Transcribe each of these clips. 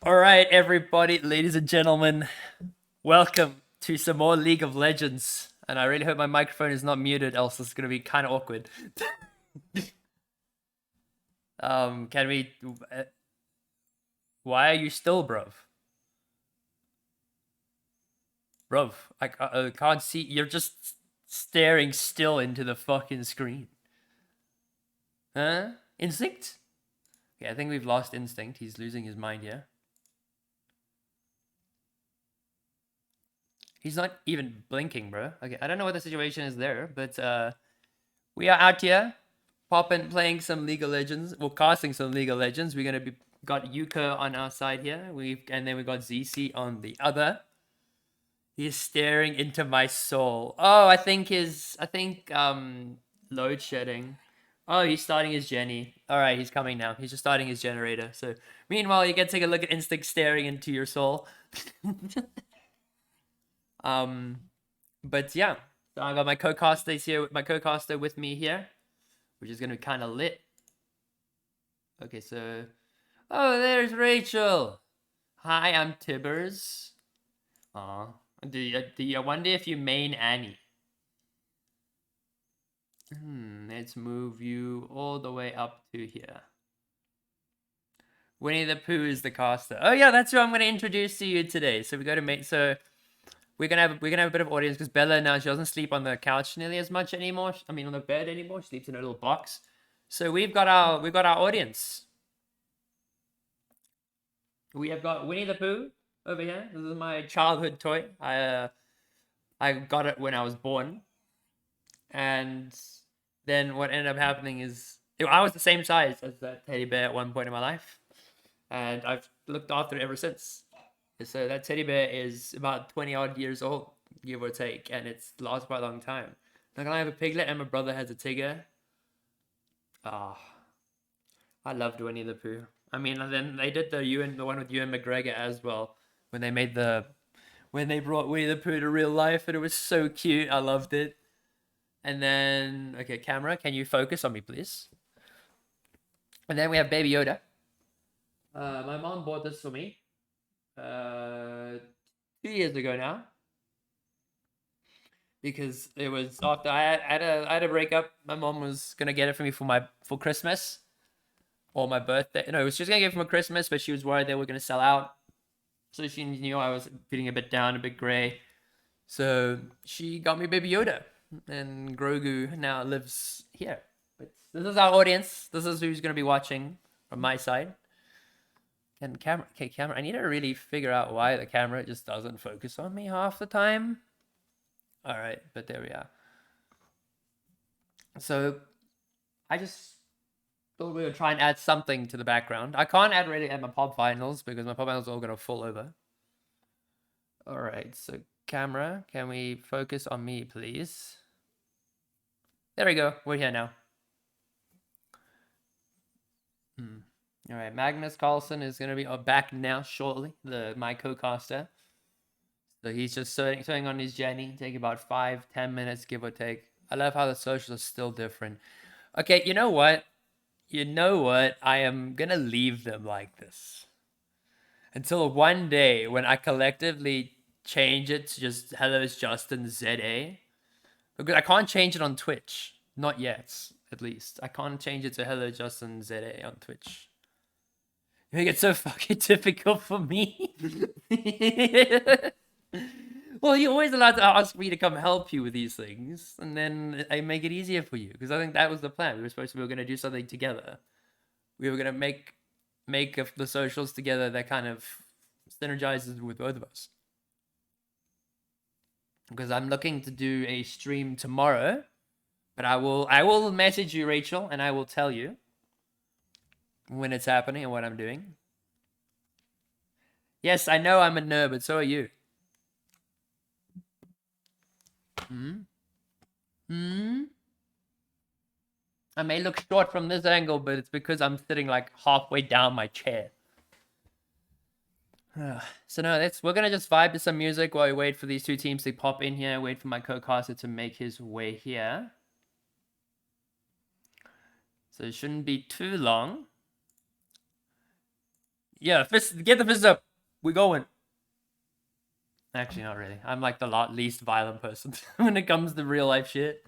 All right, everybody, ladies and gentlemen, welcome to some more League of Legends. And I really hope my microphone is not muted, else it's gonna be kind of awkward. Can we? Why are you still, bruv? Bruv, I can't see. You're just staring still into the fucking screen. Huh? Instinct? Okay, I think we've lost Instinct. He's losing his mind here. He's not even blinking, bro. Okay, I don't know what the situation is there, but we are out here, popping, playing some League of Legends. Well, casting some League of Legends. We're gonna be got Youko on our side here. And then we got ZC on the other. He's staring into my soul. Oh, I think load shedding. Oh, he's starting his Jenny. All right, he's coming now. He's just starting his generator. So meanwhile, you can take a look at Instinct staring into your soul. But yeah, so I got my co-casters here, my co-caster with me here, which is gonna be kind of lit. Okay, so oh, there's Rachel. Hi, I'm Tibbers. Aw, do you wonder if you main Annie? Let's move you all the way up to here. Winnie the Pooh is the caster. Oh yeah, that's who I'm gonna introduce to you today. So we go to make we're gonna have a bit of audience because Bella now, she doesn't sleep on the couch nearly as much anymore. I mean, on the bed anymore. She sleeps in a little box. So we've got our audience. We have got Winnie the Pooh over here. This is my childhood toy. I got it when I was born, and then what ended up happening is I was the same size as that teddy bear at one point in my life, and I've looked after it ever since. So that teddy bear is about 20 odd years old, give or take, and it's lasts quite a long time. Like, I have a piglet and my brother has a tiger. Ah, I loved Winnie the Pooh. I mean, and then they did the one with Ewan McGregor as well, when they brought Winnie the Pooh to real life, and it was so cute. I loved it. And then, okay, camera, can you focus on me, please? And then we have Baby Yoda. My mom bought this for me 2 years ago now, because it was after I had a breakup. My mom was gonna get it for me for Christmas or my birthday. No, it was just gonna get it for my Christmas, but she was worried they were gonna sell out, so she knew I was feeling a bit down, a bit gray. So she got me Baby Yoda, and Grogu now lives here. But this is our audience. This is who's gonna be watching from my side. And camera, okay, camera. I need to really figure out why the camera just doesn't focus on me half the time. All right, but there we are. So I just thought we would try and add something to the background. I can't really add my pop finals because my pop finals are all gonna fall over. All right, so camera, can we focus on me, please? There we go. We're here now. All right, Magnus Carlsen is going to be back now shortly, my co-caster. So he's just sitting on his Jenny, take about 5-10 minutes, give or take. I love how the socials are still different. Okay, you know what? I am going to leave them like this until one day when I collectively change it to just Hello's Justin ZA. Because I can't change it on Twitch. Not yet, at least. I can't change it to Hello Justin ZA on Twitch. You make it so fucking difficult for me. Well, you're always allowed to ask me to come help you with these things, and then I make it easier for you, because I think that was the plan. We were going to do something together. We were going to make the socials together that kind of synergizes with both of us. Because I'm looking to do a stream tomorrow, but I will message you, Rachel, and I will tell you when it's happening and what I'm doing. Yes, I know I'm a nerd, but so are you. I may look short from this angle, but it's because I'm sitting like halfway down my chair. So no, we're gonna just vibe to some music while we wait for these two teams to pop in here. Wait for my co-caster to make his way here. So it shouldn't be too long. Yeah, fist. Get the fist up. We're going. Actually, not really. I'm like the least violent person when it comes to real life shit.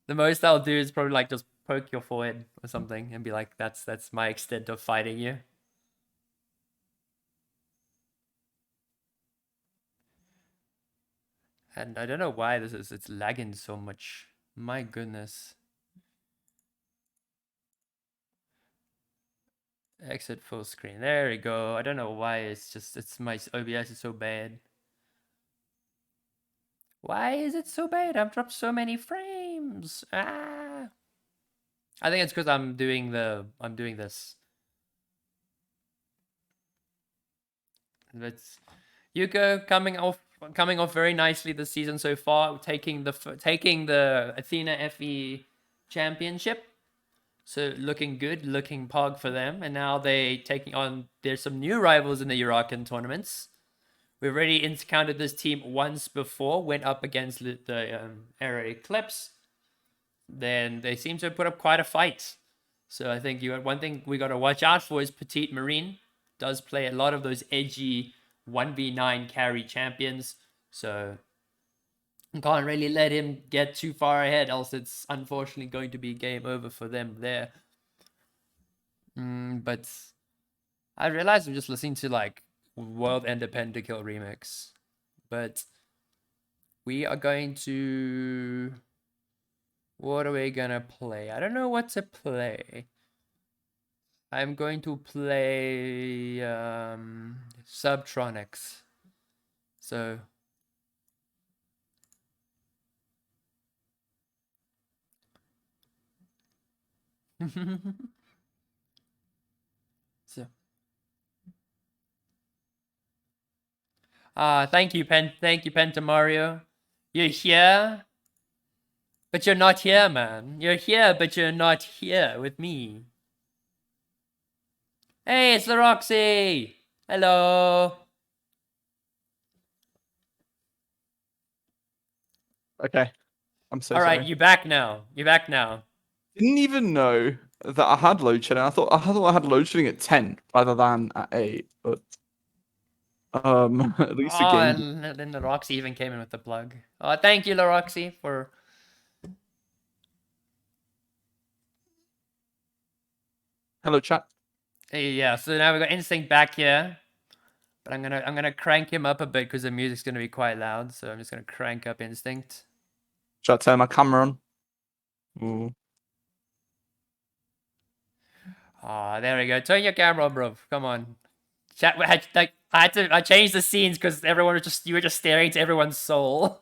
The most I'll do is probably like just poke your forehead or something and be like, that's my extent of fighting you. And I don't know why it's lagging so much. My goodness. Exit full screen. There we go. I don't know why it's my OBS is so bad. Why is it so bad? I've dropped so many frames. Ah. I think it's because I'm doing this. That's Youko coming off very nicely this season so far, taking the Athena FE championship. So looking good, looking pog for them. And now they taking on, there's some new rivals in the Uraken tournaments. We've already encountered this team once before, went up against the Aero Eclipse. Then they seem to put up quite a fight. So I think one thing we got to watch out for is Petite Marine. Does play a lot of those edgy 1v9 carry champions. So can't really let him get too far ahead, else it's unfortunately going to be game over for them there. But I realized I'm just listening to like World Ender Pentakill remix. But we are going to... What are we gonna play? I don't know what to play. I'm going to play Subtronics. So so thank you, Penta Mario. You're here, but you're not here, man. You're here, but you're not here with me. Hey, it's the Roxy. Hello. Okay. I'm so All right, sorry. you're back now. You're back now. Didn't even know that I had load shedding. I thought I had load shedding at 10 rather than at 8, but at least the Oh, game. and then the Roxy even came in with the plug. Oh, thank you, La Roxy, for... Hello, chat. Hey, yeah, so now we got Instinct back here. But I'm gonna crank him up a bit because the music's gonna be quite loud. So I'm just gonna crank up Instinct. Should I turn my camera on? Ooh. Ah, there we go. Turn your camera on, bro. Come on. Chat. I changed the scenes because you were just staring to everyone's soul.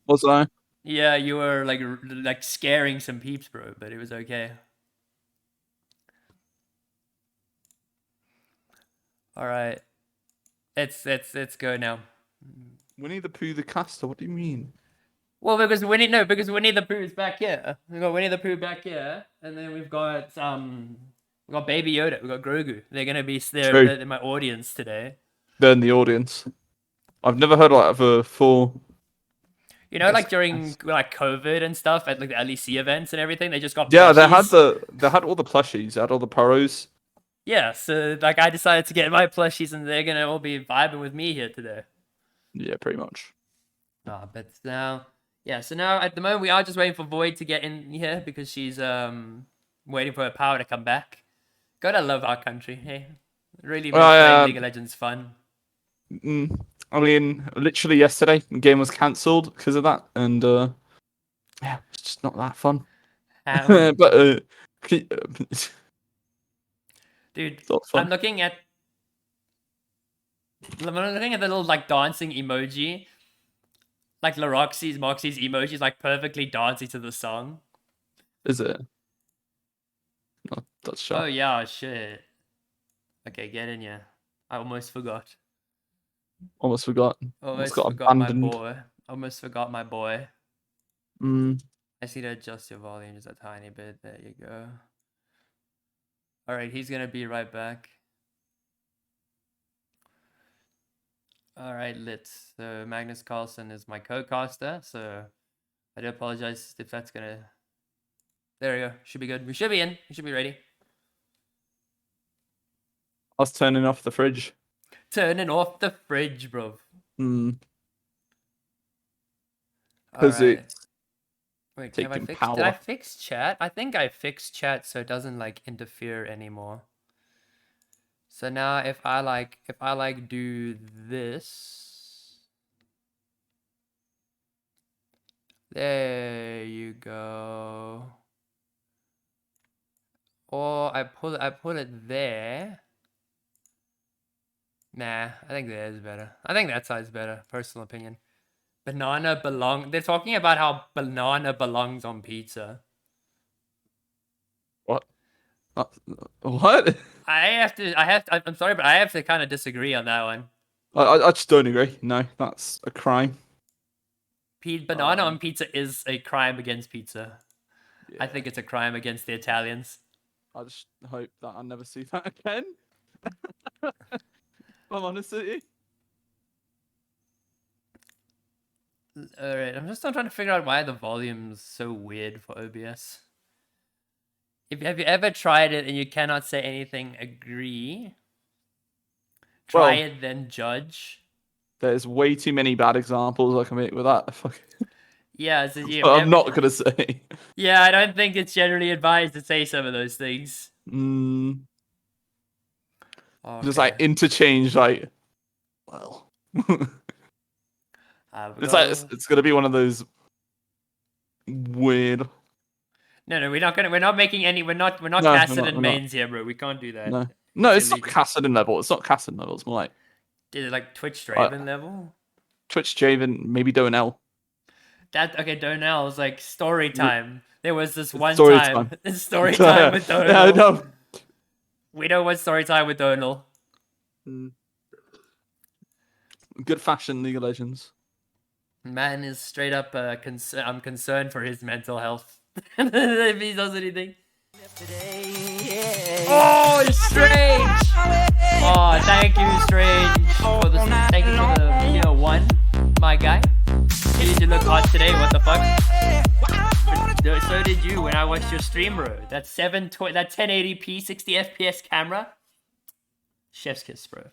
Was I? Yeah, you were like scaring some peeps, bro. But it was okay. All right. Let's go now. Winnie the Pooh the caster. What do you mean? Well, because Winnie the Pooh is back here. We got Winnie the Pooh back here, and then we've got Baby Yoda, we got Grogu. They're gonna be True. they're in my audience today. They're in the audience. I've never heard like of a full. You know, like during like COVID and stuff at like the LEC events and everything, they just got Yeah, plushies. they had all the plushies. They had all the poros. Yeah, so like I decided to get my plushies, and they're gonna all be vibing with me here today. Yeah, pretty much. But now, yeah. So now at the moment we are just waiting for Void to get in here because she's waiting for her power to come back. Gotta love our country. Hey, really makes playing League of Legends fun. I mean, literally yesterday, the game was cancelled because of that, and yeah, it's just not that fun. But dude, not fun. I'm looking at the little like dancing emoji, like Moxie's emoji is like perfectly dancing to the song. Is it? No, that's sure. Oh yeah, shit. Okay, get in here. I almost forgot. Almost forgot. Almost got forgot my abandoned. boy. Almost forgot my boy. Mm. I just need to adjust your volume just a tiny bit. There you go. All right, he's gonna be right back. All right, lit. So Magnus Carlsen is my co-caster. So I do apologize if that's gonna. There we go. Should be good. We should be in. We should be ready. I was turning off the fridge. Turning off the fridge, bro. Because Alright. it's Wait, have I taking fixed? Did I power. fix chat? I think I fixed chat so it doesn't like interfere anymore. So now if I do this. There you go. Or I put it there. Nah, I think there's better. I think that side's better, personal opinion. They're talking about how banana belongs on pizza. What? What? I'm sorry, but I have to kind of disagree on that one. I just don't agree. No, that's a crime. Banana on pizza is a crime against pizza. Yeah. I think it's a crime against the Italians. I just hope that I never see that again. I'm honest with you. Alright, I'm just trying to figure out why the volume's so weird for OBS. Have you ever tried it and you cannot say anything agree? Try it, then judge. There's way too many bad examples I can make with that. Yeah, so I'm not gonna say. Yeah, I don't think it's generally advised to say some of those things. Okay. Just like interchange, like, well. It's gonna be one of those weird. No, we're not Kassadin mains here, bro. We can't do that. No, it's not Kassadin level. It's not Kassadin level. It's more like. Is it like Twitch Draven level? Twitch Draven, maybe Donell. Donell is like story time. There was this one story time. Story time with Donell. Yeah, I know. We know what story time with Donell. Good fashion, League of Legends. Man is straight up I'm concerned for his mental health. If he does anything. Oh, Strange! Oh, thank you, Strange, thank you for the video 1, my guy. You need to look hot today, what the fuck? So did you when I watched your stream, bro. That 1080p 60 FPS camera. Chef's kiss, bro.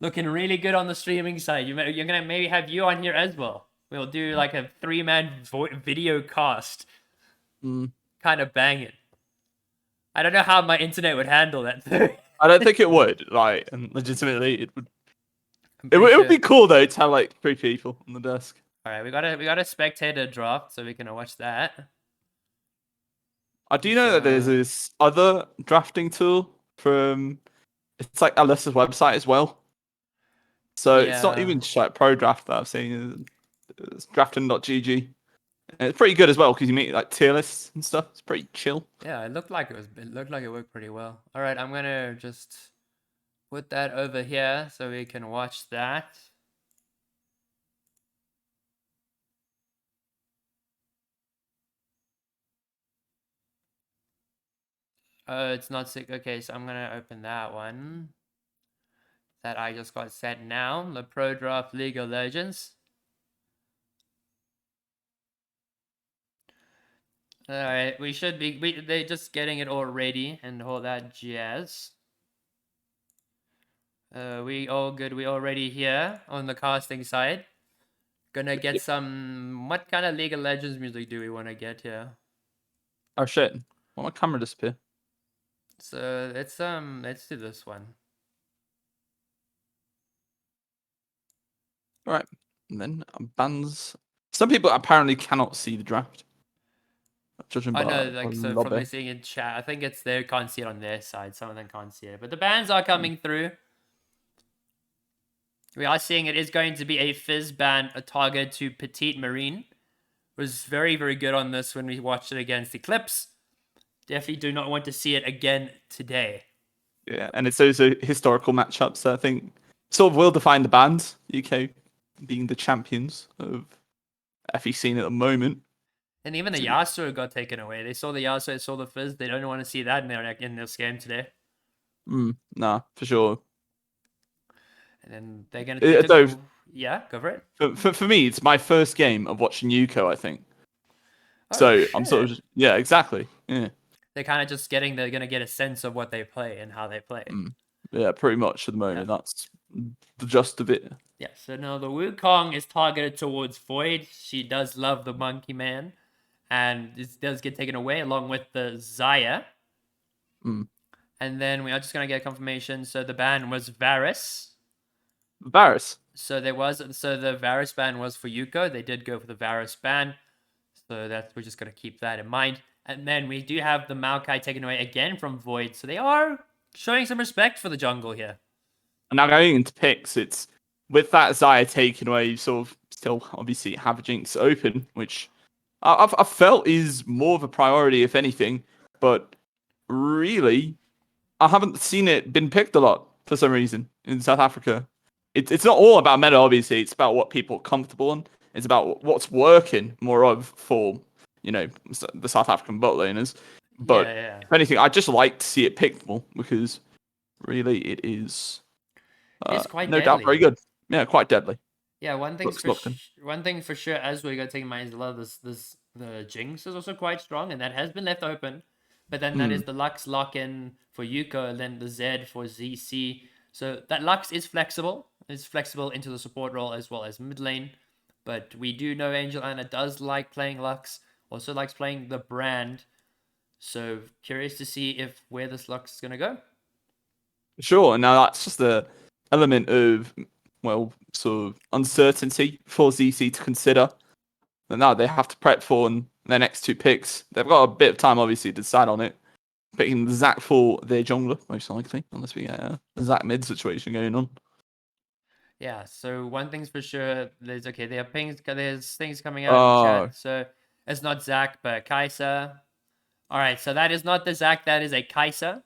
Looking really good on the streaming side. You're gonna maybe have you on here as well. We'll do like a 3-man video cast. Kind of banging. I don't know how my internet would handle that though. I don't think it would. Like, and legitimately, it would. It would be cool though to have like 3 people on the desk. All right, we got a spectator draft, so we can watch that. I do know that there's this other drafting tool from. It's like Alyssa's website as well. So it's not even just like Pro Draft that I've seen. It's drafting.gg. And it's pretty good as well because you meet like tier lists and stuff. It's pretty chill. Yeah, it looked like it worked pretty well. All right, I'm gonna just put that over here so we can watch that. Oh, it's not sick. Okay, so I'm gonna open that one. That I just got set now. The Pro Draft League of Legends. All right, we should be. They're just getting it all ready and all that jazz. We all good. We already here on the casting side. Gonna get some. What kind of League of Legends music do we want to get here? Oh shit! Why my camera disappear? So let's do this one. All right, and then bands. Some people apparently cannot see the draft. Judging by so from seeing in chat, I think it's they can't see it on their side. Some of them can't see it, but the bans are coming through. We are seeing it is going to be a Fizz ban, a target to Petite Marine. Was very, very good on this when we watched it against Eclipse. Definitely do not want to see it again today. Yeah, and it's those historical matchups that I think sort of will define the bans. UK being the champions of FE scene at the moment. And even the Yasuo got taken away. They saw the Yasuo, saw the Fizz. They don't want to see that in their game today. Nah, for sure. And then they're going to... Yeah, go for it. For me, it's my first game of watching Youko, I think. So I'm sort of... Yeah, exactly. Yeah. They're kind of just they're going to get a sense of what they play and how they play. Yeah, pretty much at the moment. Yeah. That's the gist of it. Yeah, so now the Wukong is targeted towards Void. She does love the Monkey Man, and this does get taken away along with the Zaya. Mm. And then we are just gonna get confirmation. So the ban was Varus. Varus. So the Varus ban was for Yuko. They did go for the Varus ban. So we're just gonna keep that in mind. And then we do have the Maokai taken away again from Void. So they are showing some respect for the jungle here. And now going into picks, it's with that Zaya taken away, you sort of still obviously have Jinx open, which I've felt is more of a priority, if anything. But really, I haven't seen it been picked a lot for some reason in South Africa. It's not all about meta, obviously. It's about what people are comfortable in. It's about what's working more of for, the South African bot laners. But Yeah. if anything, I just like to see it picked more because really it is It's quite no deadly. doubt very good. Yeah, quite deadly. Yeah, one thing for sure, as we go taking mind is a lot of the Jinx is also quite strong, and that has been left open. But then that is the Lux lock in for Yuko, and then the Z for ZC. So that Lux is flexible. It's flexible into the support role as well as mid lane. But we do know Angel Anna does like playing Lux, also likes playing the brand. So curious to see where this Lux is gonna go. Sure. Now that's just the element of sort of uncertainty for ZC to consider. And now they have to prep for their next two picks. They've got a bit of time, obviously, to decide on it. Picking Zac for their jungler, most likely, unless we get a Zac mid situation going on. Yeah, so one thing's for sure, there's things coming out in chat. So it's not Zac, but Kai'Sa. All right, so that is not the Zac, that is a Kai'Sa.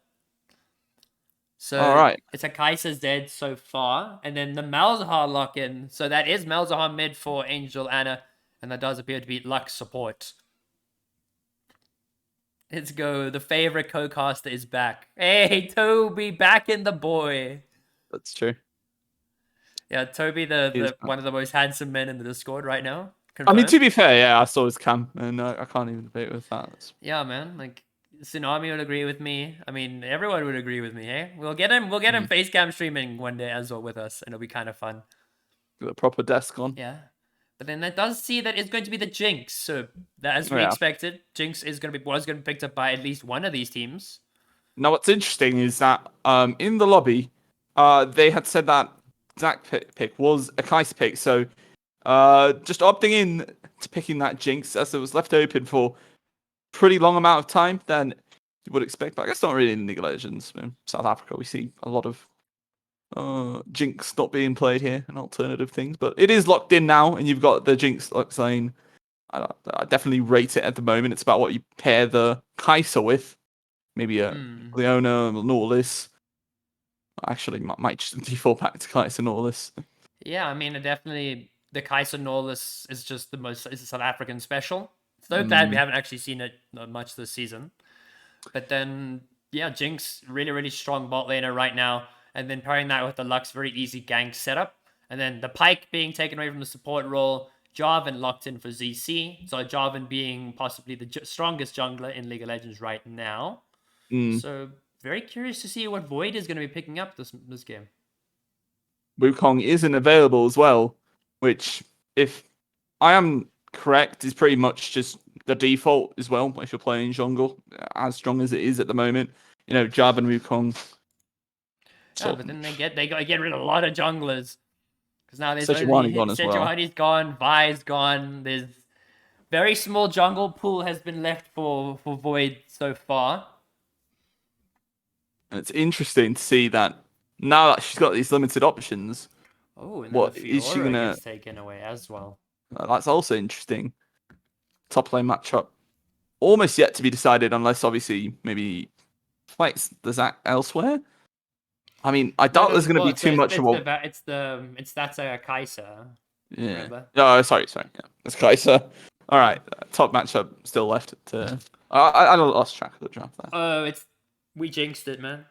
So all right, it's a Kai'Sa Z so far, and then the Malzahar lock-in. So that is Malzahar mid for Angel Anna, and that does appear to be Lux support. Let's go. The favorite co-caster is back. Hey, Toby, back in the boy. That's true. Yeah, Toby, the one of the most handsome men in the Discord right now. Confirmed. I mean, to be fair, yeah, I saw his cam, and I can't even debate with that. Yeah, man. Like, Tsunami would agree with me. I mean, everyone would agree with me, eh? We'll get him face cam streaming one day as well with us, and it'll be kind of fun. With a proper desk on. Yeah. But then that does see that it's going to be the Jinx. So, as we expected, Jinx was going to be picked up by at least one of these teams. Now, what's interesting is that in the lobby, they had said that Zac pick was a Kai'Sa pick, so just opting in to picking that Jinx as it was left open for pretty long amount of time than you would expect. But I guess not really in League of Legends. In South Africa, we see a lot of Jinx not being played here and alternative things. But it is locked in now, and you've got the Jinx Lux lane. I definitely rate it at the moment. It's about what you pair the Kai'Sa with. Maybe a Leona, Nautilus. Actually, might just default back to Kai'Sa Nautilus. Yeah, I mean, definitely the Kai'Sa Nautilus is just it's a South African special. So glad we haven't actually seen it much this season. But then, yeah, Jinx, really, really strong bot laner right now. And then pairing that with the Lux, very easy gank setup. And then the Pyke being taken away from the support role. Jarvan locked in for ZC. So Jarvan being possibly the strongest jungler in League of Legends right now. So very curious to see what Void is going to be picking up this game. Wukong isn't available as well, which, if I am correct, is pretty much just the default as well if you're playing jungle, as strong as it is at the moment. Jarvan, Wukong. Yeah, but then they get rid of a lot of junglers. Because now there's Sejuani gone as well. Sejuani's gone, Vi's gone. There's very small jungle pool has been left for Void so far. And it's interesting to see that now that she's got these limited options. Oh, and what the is she gonna gets taken away as well? That's also interesting. Top lane matchup almost yet to be decided, unless obviously maybe fights the Zac elsewhere. I mean, I doubt there's going to be too much of a. It's that's a Kai'Sa. Yeah. Remember? Oh, sorry. Yeah, it's Kai'Sa. All right, top matchup still left. I lost track of the draft there. Oh, we jinxed it, man.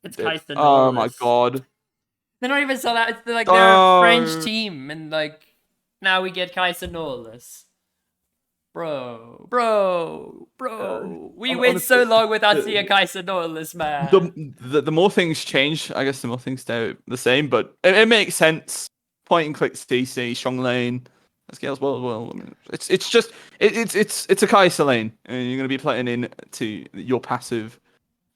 It's Kai'Sa. Oh my god. They're not even so that. They're a French team, and now we get Kai'Sa Nautilus. Bro, we win wait so honestly, long without seeing a Kaiser Nautilus, man. the more things change, I guess the more things stay the same. But it makes sense. Point and click DC, strong lane, scales well. I mean, it's just it's a Kaiser lane, and you're gonna be playing into your passive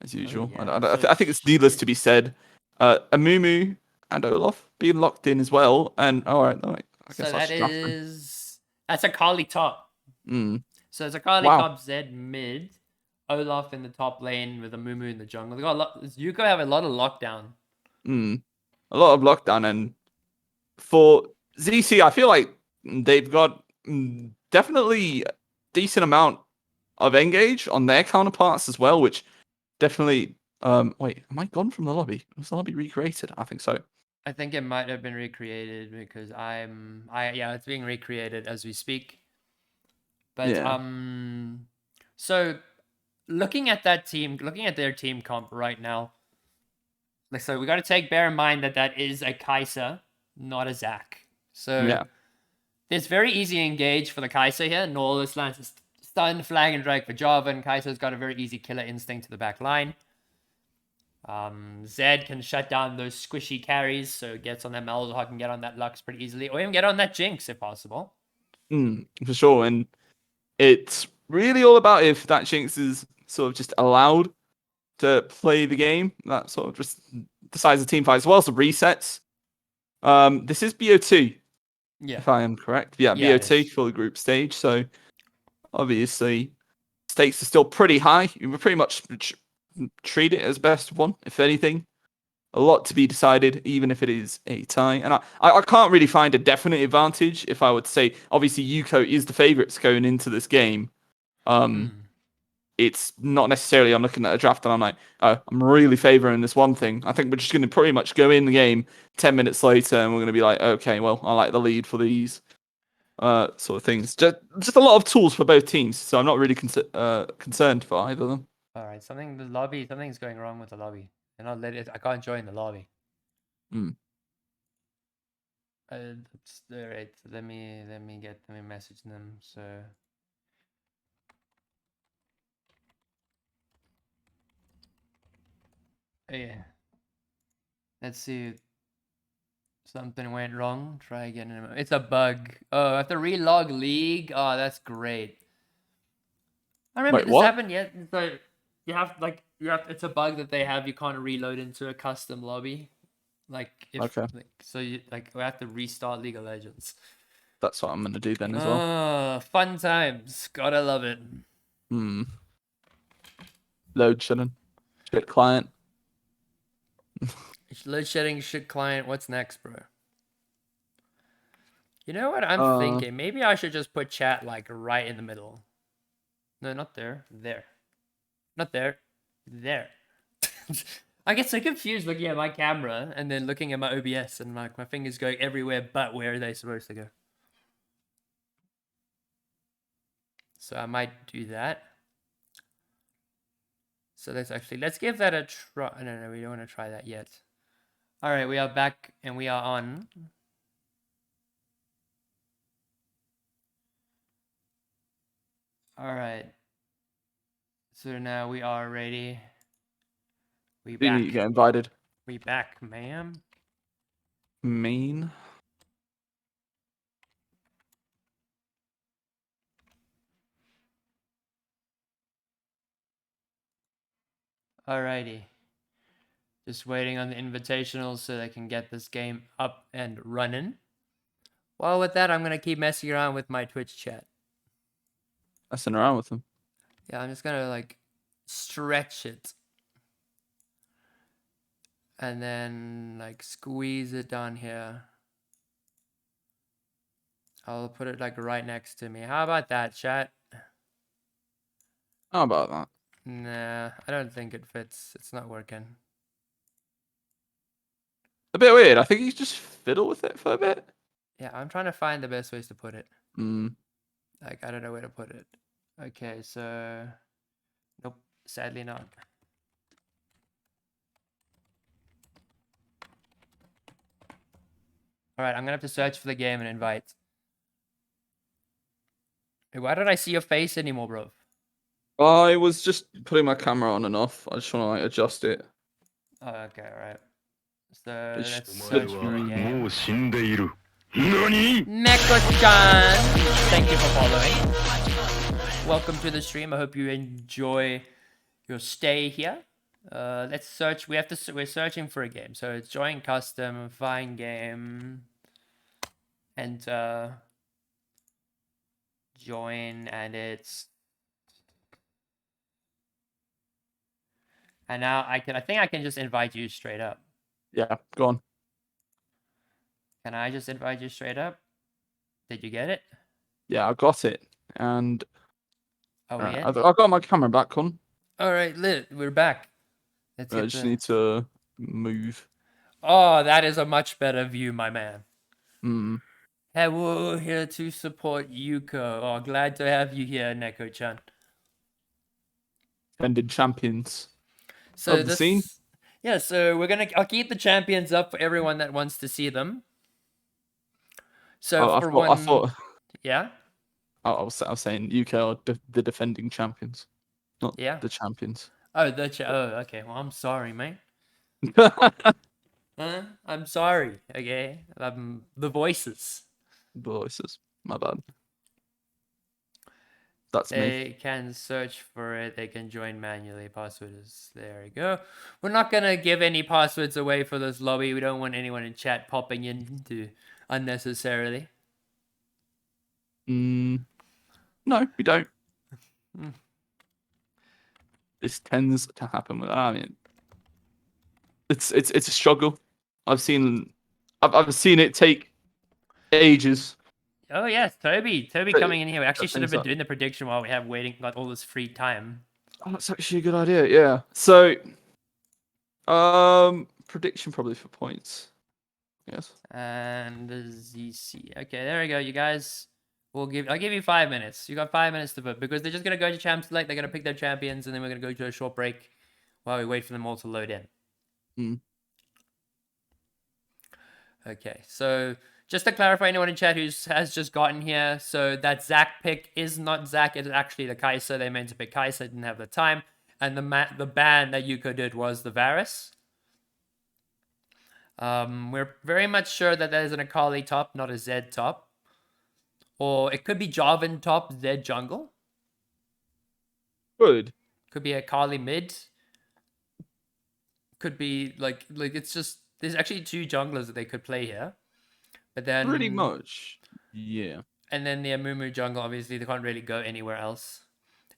as usual. yeah, I think it's needless to be said. Amumu and Olaf being locked in as well, and all right, I guess So that's drafting. that's a Carly top. Mm. So it's a Carly Wow. top Zed mid, Olaf in the top lane with a Mumu in the jungle. They got a lot. Yuko have a lot of lockdown. A lot of lockdown, and for ZC, I feel like they've got definitely a decent amount of engage on their counterparts as well, which definitely. Wait, am I gone from the lobby? Was the lobby recreated? I think so. I think it might have been recreated because yeah, it's being recreated as we speak. But Yeah. so looking at that team, looking at their team comp right now, like, so we got to bear in mind that is a Kai'Sa, not a Zac. So Yeah. it's very easy to engage for the Kai'Sa here. Nautilus lands stun, flag, and drag for Java, and Kai'Sa's got a very easy killer instinct to the back line. Zed can shut down those squishy carries, so gets on that Malzahar, can get on that Lux pretty easily, or even get on that Jinx if possible. For sure, and it's really all about if that Jinx is sort of just allowed to play the game. That sort of just decides the team fight as well as the resets. This is BO2, if I am correct. Yeah, BO2 for the group stage. So obviously, stakes are still pretty high. You would pretty much treat it as best of one, if anything. A lot to be decided, even if it is a tie. And I can't really find a definite advantage if I would say, obviously, Yuko is the favourites going into this game. It's not necessarily I'm looking at a draft and I'm like, oh, I'm really favouring this one thing. I think we're just going to pretty much go in the game 10 minutes later and we're going to be like, okay, well, I like the lead for these sort of things. Just a lot of tools for both teams, so I'm not really concerned for either of them. All right, something's going wrong with the lobby. And I can't join the lobby. All right, so let me message them. So yeah, let's see. Something went wrong. Try again. It's a bug. Oh, I have to relog league. Oh, that's great. I remember this happened yet. So you have it's a bug that they have. You can't reload into a custom lobby. Like if so you we have to restart League of Legends. That's what I'm gonna do then as well. Fun times. Gotta love it. Load shedding. Shit client. Load shedding shit client. What's next, bro? You know what I'm thinking? Maybe I should just put chat like right in the middle. No, not there. There. Not there. There. I get so confused looking at my camera and then looking at my OBS and like my fingers going everywhere but where are they supposed to go? So I might do that. So let's give that a try. No, we don't want to try that yet. All right, we are back and we are on. All right. So now we are ready. We back. You get invited. We back, ma'am. Mean. Alrighty. Just waiting on the invitationals so they can get this game up and running. Well, with that, I'm going to keep messing around with my Twitch chat. Messing around with them. Yeah, I'm just going to like stretch it. And then like squeeze it down here. I'll put it like right next to me. How about that, chat? How about that? Nah, I don't think it fits. It's not working. A bit weird. I think you just fiddle with it for a bit. Yeah, I'm trying to find the best ways to put it. Like, I don't know where to put it. Okay, so... Nope, sadly not. Alright, I'm gonna have to search for the game and invite. Hey, why don't I see your face anymore, bro? I was just putting my camera on and off. I just want to like adjust it. Oh, okay, alright. So let's It's search for a game. もう死んでいる。何 Neko-chan, thank you for following. Welcome to the stream. I hope you enjoy your stay here. Let's search. We're searching for a game. So it's join custom, find game, enter, join, and it's. And now I think I can just invite you straight up. Yeah, go on. Can I just invite you straight up? Did you get it? Yeah, I got it. And Oh, I yeah. got my camera back on. All right, lit. We're back. Let's I get just need to move. Oh, that is a much better view, my man. Mm. Hey, we're here to support Yuko. Oh, glad to have you here, Neko-chan. Defending champions. So Of the scene? Yeah, so I'll keep the champions up for everyone that wants to see them. So I thought yeah. I was saying UK are the defending champions, not the champions. Oh, okay. Well, I'm sorry, mate. I'm sorry. Okay, the voices. Voices. My bad. That's me. They can search for it. They can join manually. Password is there. We go. We're not gonna give any passwords away for this lobby. We don't want anyone in chat popping into unnecessarily. No, we don't. This tends to happen with. I mean, it's a struggle. I've seen it take ages. Oh yes, Toby coming in here. We actually should have been doing the prediction while we have got all this free time. Oh, that's actually a good idea. Yeah. So, prediction probably for points. Yes. And the ZC. Okay, there we go, you guys. I'll give you 5 minutes. You got 5 minutes to vote because they're just gonna go to champ select. They're gonna pick their champions, and then we're gonna go to a short break while we wait for them all to load in. Okay, so just to clarify, anyone in chat who has just gotten here, so that Zach pick is not Zach. It is actually the Kaiser. They meant to pick Kaiser, didn't have the time, and the ban that Yuko did was the Varus. We're very much sure that there's an Akali top, not a Zed top. Or it could be Jarvan top, Zed jungle. Good. Could be Akali mid. Could be like it's just there's actually 2 junglers that they could play here. But then pretty much. Yeah. And then the Amumu jungle, obviously they can't really go anywhere else.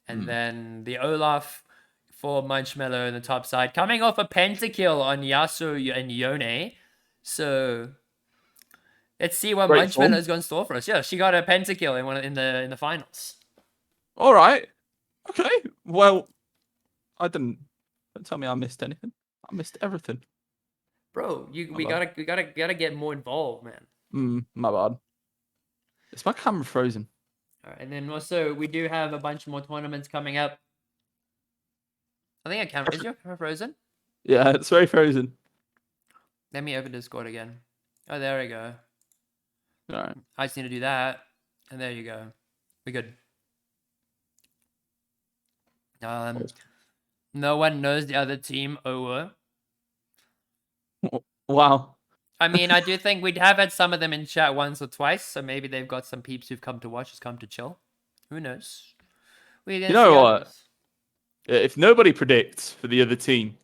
And then the Olaf for Munchmello in the top side, coming off a pentakill on Yasuo and Yone. So let's see what Munchmello is going to store for us. Yeah, she got a pentakill in the finals. All right. Okay. Well, don't tell me I missed anything. I missed everything. Bro, we gotta get more involved, man. My bad. Is my camera frozen? All right, and then also we do have a bunch more tournaments coming up. I think is your camera frozen? Yeah, it's very frozen. Let me open Discord again. Oh, there we go. All right. I just need to do that, and there you go. We're good. No one knows the other team over. Wow. I mean, I do think we'd have had some of them in chat once or twice, so maybe they've got some peeps who've come to watch, who's come to chill. Who knows? You know what? If nobody predicts for the other team,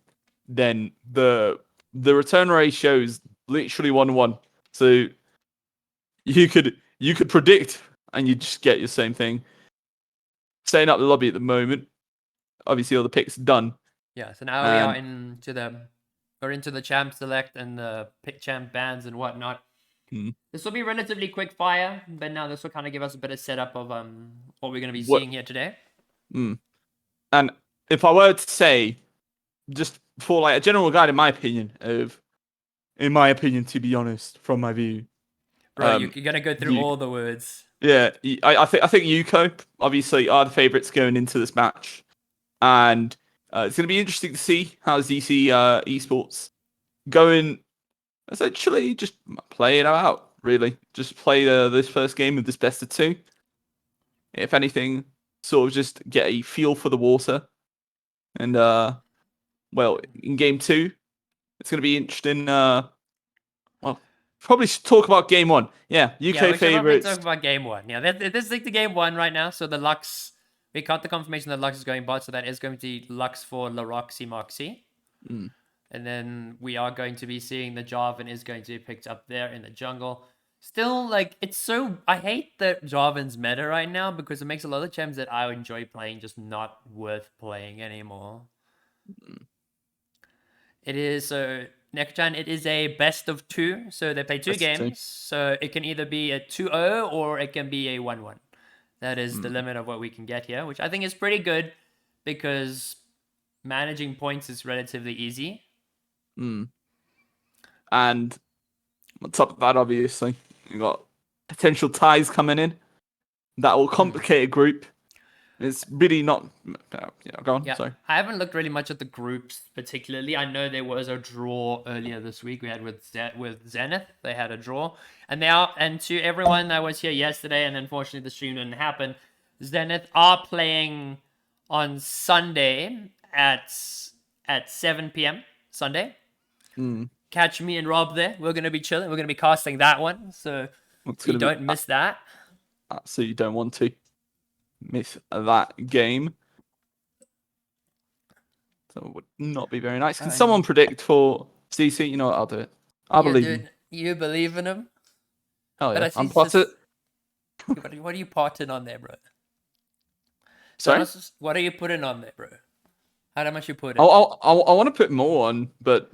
then the return ratio is literally 1-1. So you could predict and you just get your same thing. Setting up the lobby at the moment. Obviously, all the picks are done. Yeah. So now we are into the champ select and the pick champ bans and whatnot. This will be relatively quick fire, but now this will kind of give us a bit of setup of what we're going to be seeing here today. And if I were to say, just for like a general guide, in my opinion, to be honest, from my view, bro, you're gonna go through all the words. Yeah, I think Yuko obviously are the favourites going into this match, and it's going to be interesting to see how ZC E-Sports going. Essentially, just play it out. Really, just play this first game of this best of 2. If anything, sort of just get a feel for the water. And well, in game 2, it's going to be interesting. Well, probably should talk about game 1. Yeah, UK we should probably favorites. talk about game 1. Yeah, this is like the game 1 right now. So the Lux, we got the confirmation that Lux is going bot, so that is going to be Lux for Laroxy Moxie. And then we are going to be seeing the Jarvan is going to be picked up there in the jungle. Still, like, it's so... I hate that Jarvan's meta right now because it makes a lot of champs that I enjoy playing just not worth playing anymore. It is... So, next gen, it is a best of 2. So they play 2 games. So it can either be a 2-0 or it can be a 1-1. That is the limit of what we can get here, which I think is pretty good because managing points is relatively easy. And on top of that, obviously, you got potential ties coming in. That will complicate a group. It's really not... go on, sorry. I haven't looked really much at the groups particularly. I know there was a draw earlier this week. We had with Zenith. They had a draw. And to everyone that was here yesterday, and unfortunately the stream didn't happen, Zenith are playing on Sunday at 7 p.m. Sunday. Catch me and Rob there. We're going to be chilling. We're going to be casting that one. So you don't miss that. So you don't want to miss that game. So it would not be very nice. Can someone predict for CC? You know what? I'll do it. I believe him. You believe in him? Oh, yeah. I'm potted. What are you potting on there, bro? Sorry? What are you putting on there, bro? How much you put in? I want to put more on, but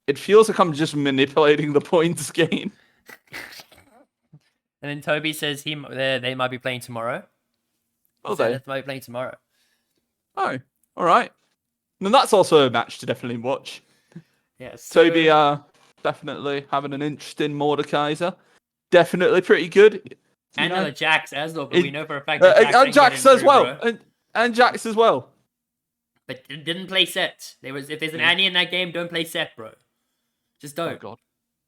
it feels like I'm just manipulating the points gain. And then Toby says they might be playing tomorrow. Oh, they might be playing tomorrow. Oh, all right. And that's also a match to definitely watch. Yes. Toby definitely having an interesting Mordekaiser. Definitely pretty good. And another Jax as well, but we know for a fact that and Jax as well. And Jax as well. But didn't play set. If there's an Annie in that game, don't play set, bro. Just don't. Oh god.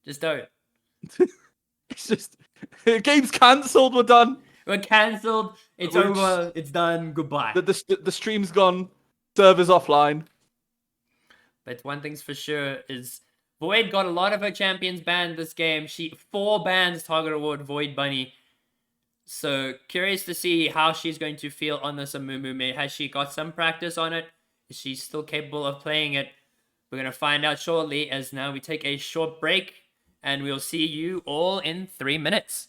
Just don't. It's just the game's cancelled. We're done. We're cancelled. It's over. It's done. Goodbye. The stream's gone. Server's offline. But one thing's for sure is Void got a lot of her champions banned this game. 4 bans target award Void Bunny. So curious to see how she's going to feel on this Amumu. Has she got some practice on it? Is she still capable of playing it? We're going to find out shortly, as now we take a short break and we'll see you all in 3 minutes.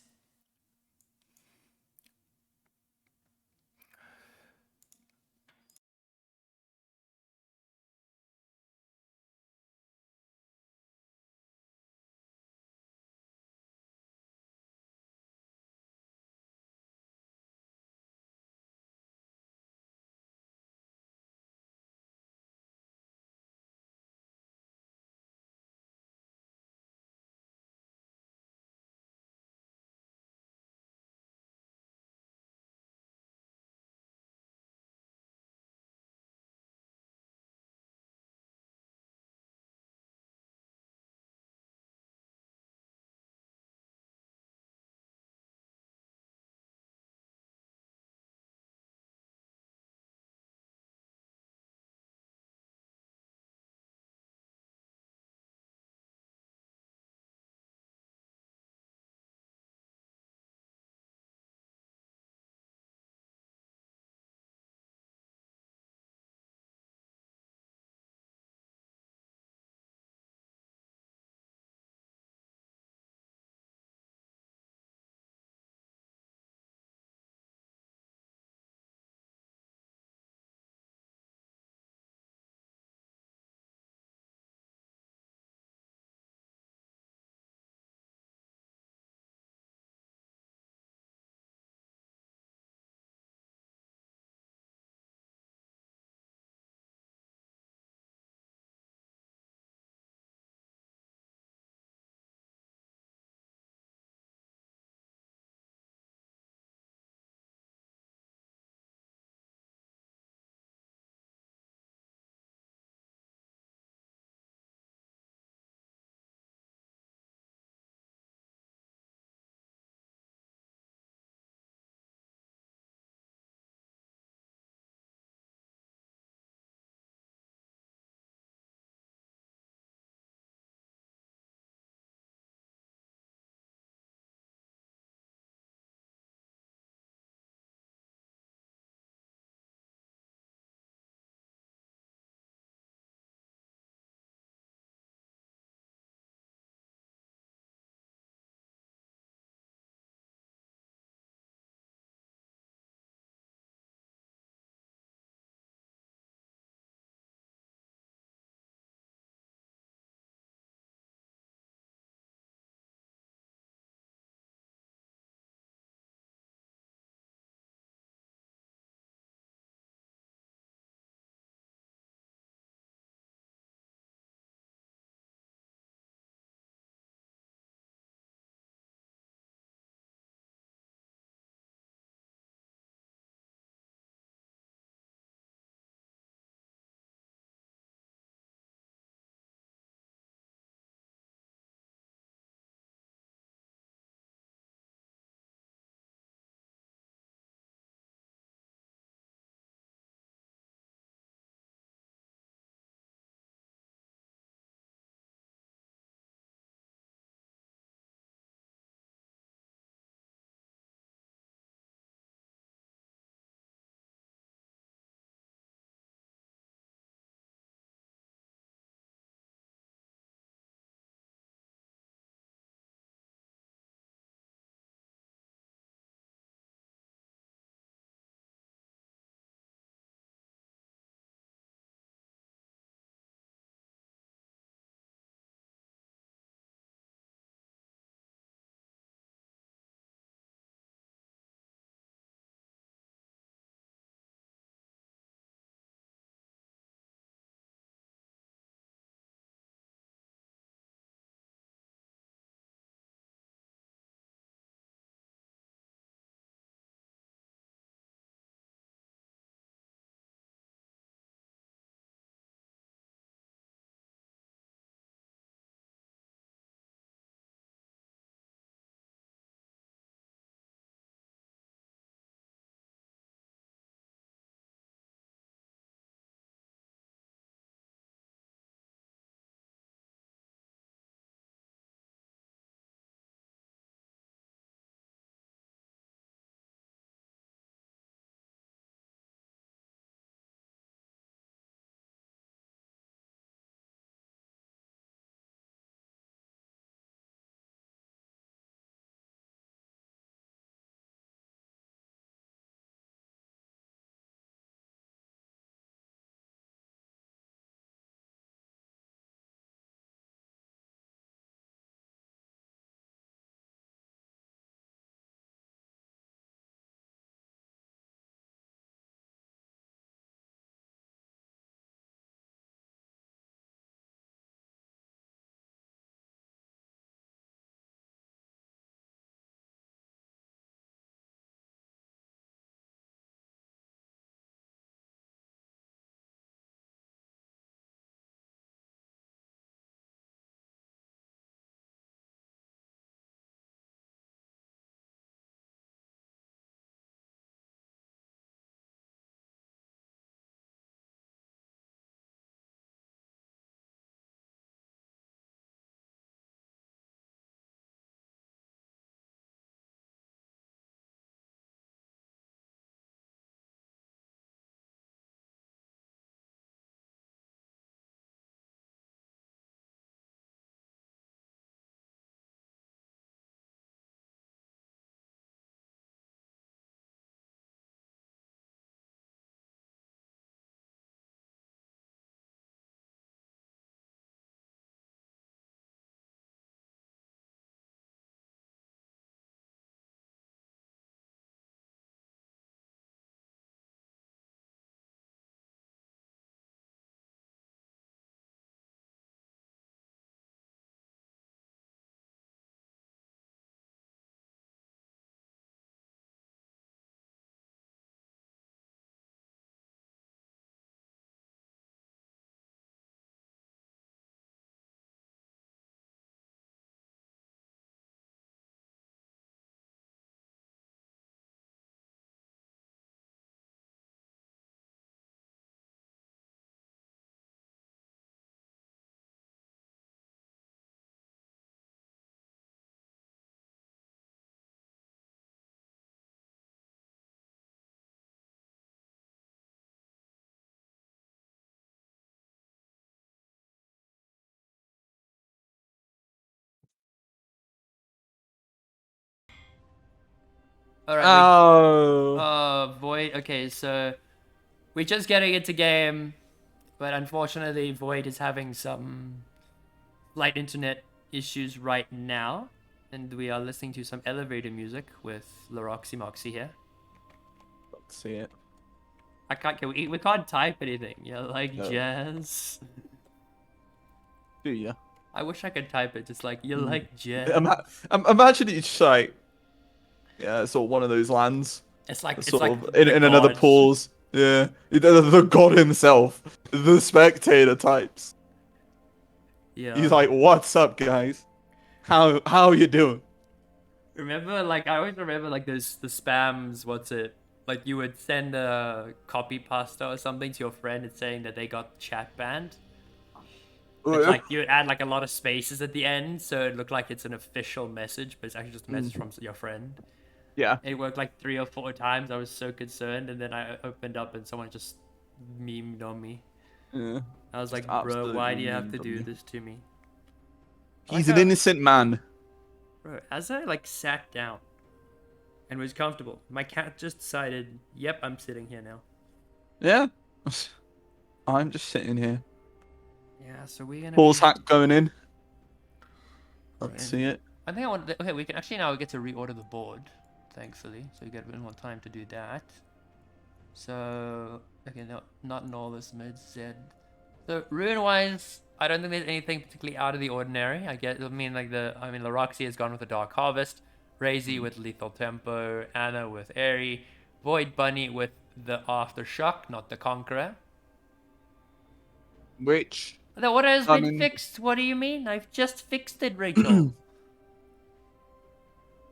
All right. Oh. Void. Okay, so we're just getting into game, but unfortunately, Void is having some light internet issues right now, and we are listening to some elevator music with Laroxy Moxie here. Let's see it. I can't. We can't type anything. Yeah, like No. jazz. Do you? I wish I could type it. Just like you like jazz. Imagine it's just like, yeah, it's sort of one of those lands. It's like Sort like of in the another gods. pause. Yeah, the god himself, the spectator types. Yeah. He's like, "What's up, guys? How you doing?" Remember, like I always remember like those the spams. What's it? Like you would send a copy pasta or something to your friend and saying that they got chat banned. It's like you would add like a lot of spaces at the end, so it looked like it's an official message, but it's actually just a message from your friend. Yeah. It worked like 3 or 4 times. I was so concerned, and then I opened up and someone just memed on me. Yeah. I was like, Just bro, why do you absolutely have to memed on do you. this to me? He's Like an innocent man. Bro, as I like sat down and was comfortable, my cat just decided, yep, I'm sitting here now. Yeah. I'm just sitting here. Yeah, so we're gonna Pause be... hack going in. Right. Let's see it. I think I want to... Okay, we can actually now get to reorder the board, thankfully. So we get a bit more time to do that. So... Okay, no, not in all this mid Z. So ruin-wise, I don't think there's anything particularly out of the ordinary. Laroxy has gone with the Dark Harvest, Razy with Lethal Tempo, Anna with Airy, Void Bunny with the Aftershock, not the Conqueror. Which The order has been fixed. What do you mean? I've just fixed it, Rachel.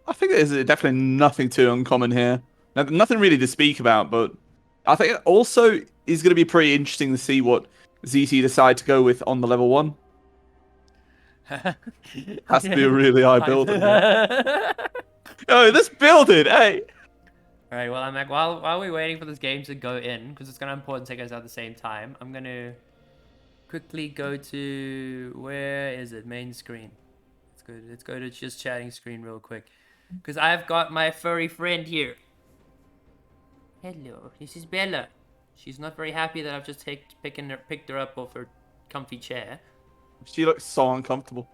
I think there's definitely nothing too uncommon here. Nothing really to speak about, but I think it also is going to be pretty interesting to see what ZC decide to go with on the level 1. Has to be a really high building. Oh, this building, hey! Alright, well, I'm like, while we're waiting for this game to go in, because it's kind of important to take us out at the same time, I'm going to quickly go to... Where is it? Main screen. Let's go to just chatting screen real quick. Because I've got my furry friend here. Hello, this is Bella. She's not very happy that I've just picked her up off her comfy chair. She looks so uncomfortable.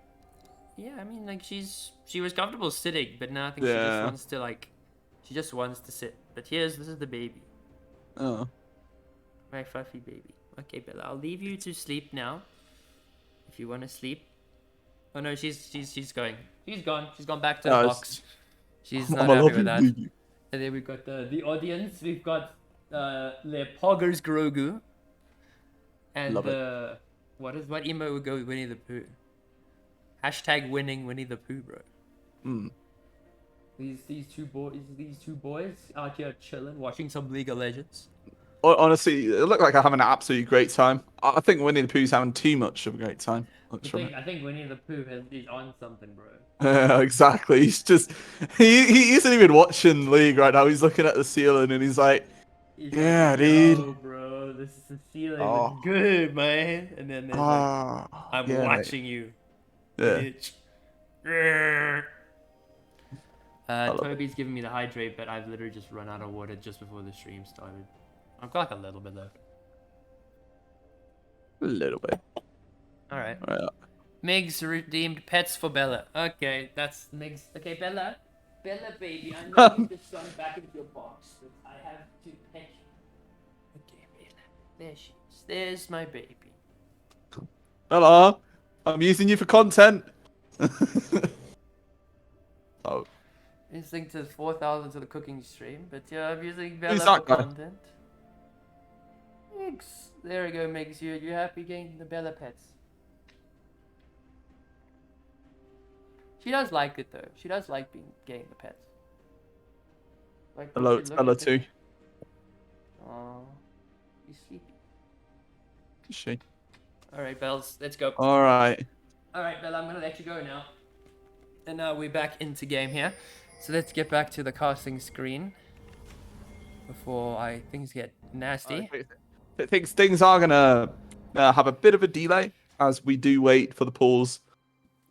Yeah, I mean, like, she was comfortable sitting, but now I think she just wants to, like... She just wants to sit. But this is the baby. Oh. My fluffy baby. Okay, Bella, I'll leave you to sleep now. If you want to sleep. Oh no, she's going. She's gone. She's gone back to the box. She's not happy with that. And then we've got the audience. We've got Le Poggers Grogu. And what emo would go with Winnie the Pooh? Hashtag winning Winnie the Pooh, bro. Hmm. These two boys out here chilling, watching some League of Legends. Honestly, it looked like I'm having an absolutely great time. I think Winnie the Pooh's having too much of a great time. I think Winnie the Pooh is on something, bro. Yeah, exactly. He's just he isn't even watching League right now. He's looking at the ceiling and he's like, yeah, dude. Oh, bro, this is the ceiling. Looks good, man. And then there's like, I'm watching you, bitch. Toby's giving me the hydrate, but I've literally just run out of water just before the stream started. I've got like a little bit left. A little bit. All right. Migs redeemed pets for Bella. Okay, that's Migs. Okay, Bella, baby, I know you just gone back into your box, but I have to pet you. Okay, Bella, there she is. There's my baby. Hello, I'm using you for content. Oh. Instinct to 4,000 to the cooking stream, but yeah, I'm using Bella for content. Migs, there we go, Migs. You happy getting the Bella pets? She does like it though. She does like getting the pets. Like, hello, it's Bella too. Oh, she's sleepy. Is she? All right, Bells, let's go. All right. All right, Bella, I'm gonna let you go now. And now we're back into game here. So let's get back to the casting screen before things get nasty. Things are gonna have a bit of a delay as we do wait for the pause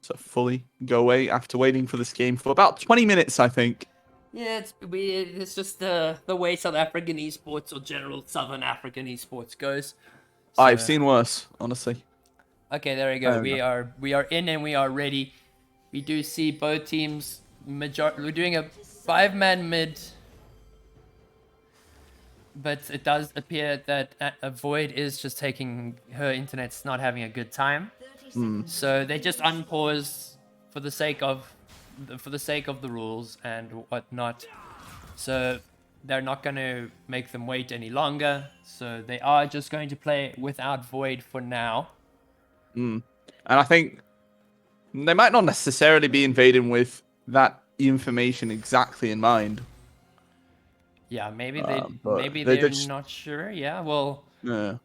to fully go away after waiting for this game for about 20 minutes, I think. Yeah, it's just the way South African esports or general Southern African esports goes. I've So- seen worse, honestly. Okay, there we go. Fair We are in and we are ready. We do see both teams. We're doing a 5-man mid, but it does appear that Void is just taking her internet's not having a good time. So they just unpause for the sake of the rules and whatnot. So they're not going to make them wait any longer. So they are just going to play without Void for now. And I think they might not necessarily be invading with that information exactly in mind. Yeah, maybe but they're just- not sure. Yeah, well, Yeah.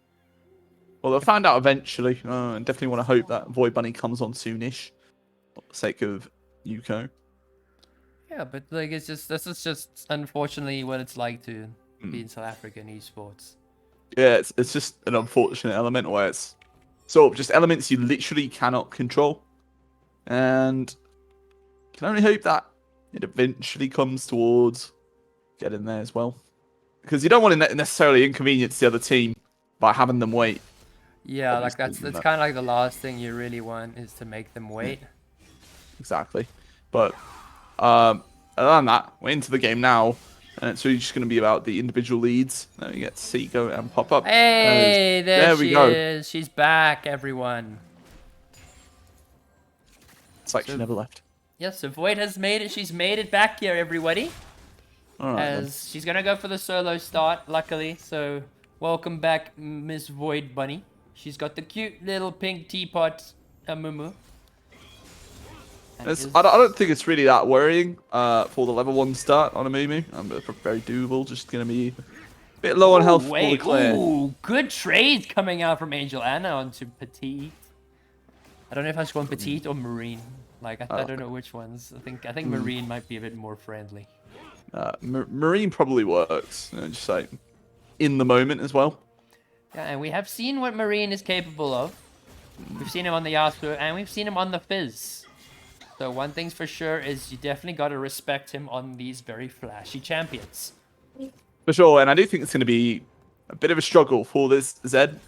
Well, they'll find out eventually. And definitely want to hope that Void Bunny comes on soonish, for the sake of Yuko. yeah, but like this is just unfortunately what it's like to be in South African esports. Yeah, it's just an unfortunate element where it's sort of just elements you literally cannot control, and you can only hope that it eventually comes towards getting there as well, because you don't want to necessarily inconvenience the other team by having them wait. Yeah, like Obviously, that's kind of like the last thing you really want is to make them wait. Exactly, but other than that, we're into the game now, and it's really just going to be about the individual leads. Then we get to see go and pop up. Hey, there we she go. is. She's back, everyone. It's like she never left. Yes, so Void has made it. She's made it back here, everybody. All right, then. As she's gonna go for the solo start, luckily. So welcome back, Miss Void Bunny. She's got the cute little pink teapot, Mumu. I don't think it's really that worrying for the level 1 start on a Mumu. Very doable. Just going to be a bit low on health for the clear. Ooh, good trade coming out from Angel Anna onto Petite. I don't know if I should go on Petite or Marine. Like I don't know which ones. I think Marine might be a bit more friendly. Marine probably works. Just like in the moment as well. Yeah, and we have seen what Marine is capable of. We've seen him on the Yasuo, and we've seen him on the Fizz. So one thing's for sure is you definitely got to respect him on these very flashy champions. For sure, and I do think it's going to be a bit of a struggle for this Zed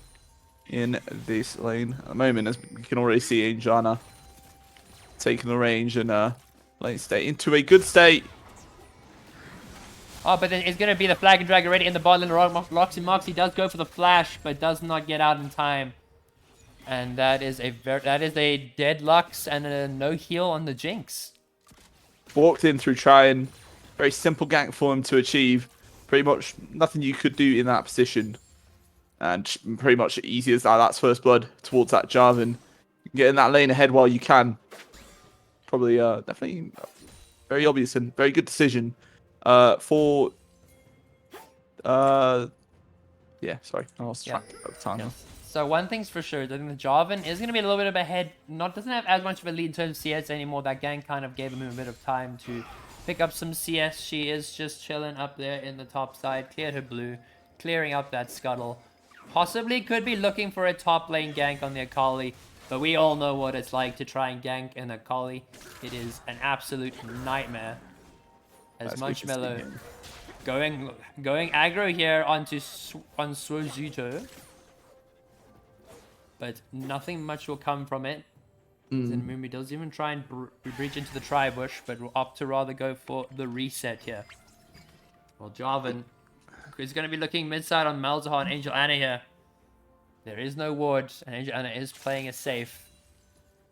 in this lane at the moment, as you can already see Anjana taking the range and lane state into a good state. Oh, but then it's going to be the flag and drag already in the bot lane. Roxy Moxie does go for the flash, but does not get out in time. And that is a dead Lux and a no heal on the Jinx. Walked in through trying. Very simple gank for him to achieve. Pretty much nothing you could do in that position. And pretty much easy as that. That's first blood towards that Jarvan. Get in that lane ahead while you can. Probably definitely very obvious and very good decision for... yeah, sorry. I lost track of time. Yes. So one thing's for sure, I think the Jarvan is going to be a little bit of a head. Doesn't have as much of a lead in terms of CS anymore. That gank kind of gave him a bit of time to pick up some CS. She is just chilling up there in the top side. Cleared her blue, clearing up that scuttle. Possibly could be looking for a top lane gank on the Akali. But we all know what it's like to try and gank an Akali. It is an absolute nightmare. As Munchmello going aggro here on Swozuto. But nothing much will come from it. Zenmumi does even try and breach into the tri-bush, but will opt to rather go for the reset here. Well, Jarvan is going to be looking mid-side on Malzahar and Angel Anna here. There is no ward, and Angel Anna is playing it safe.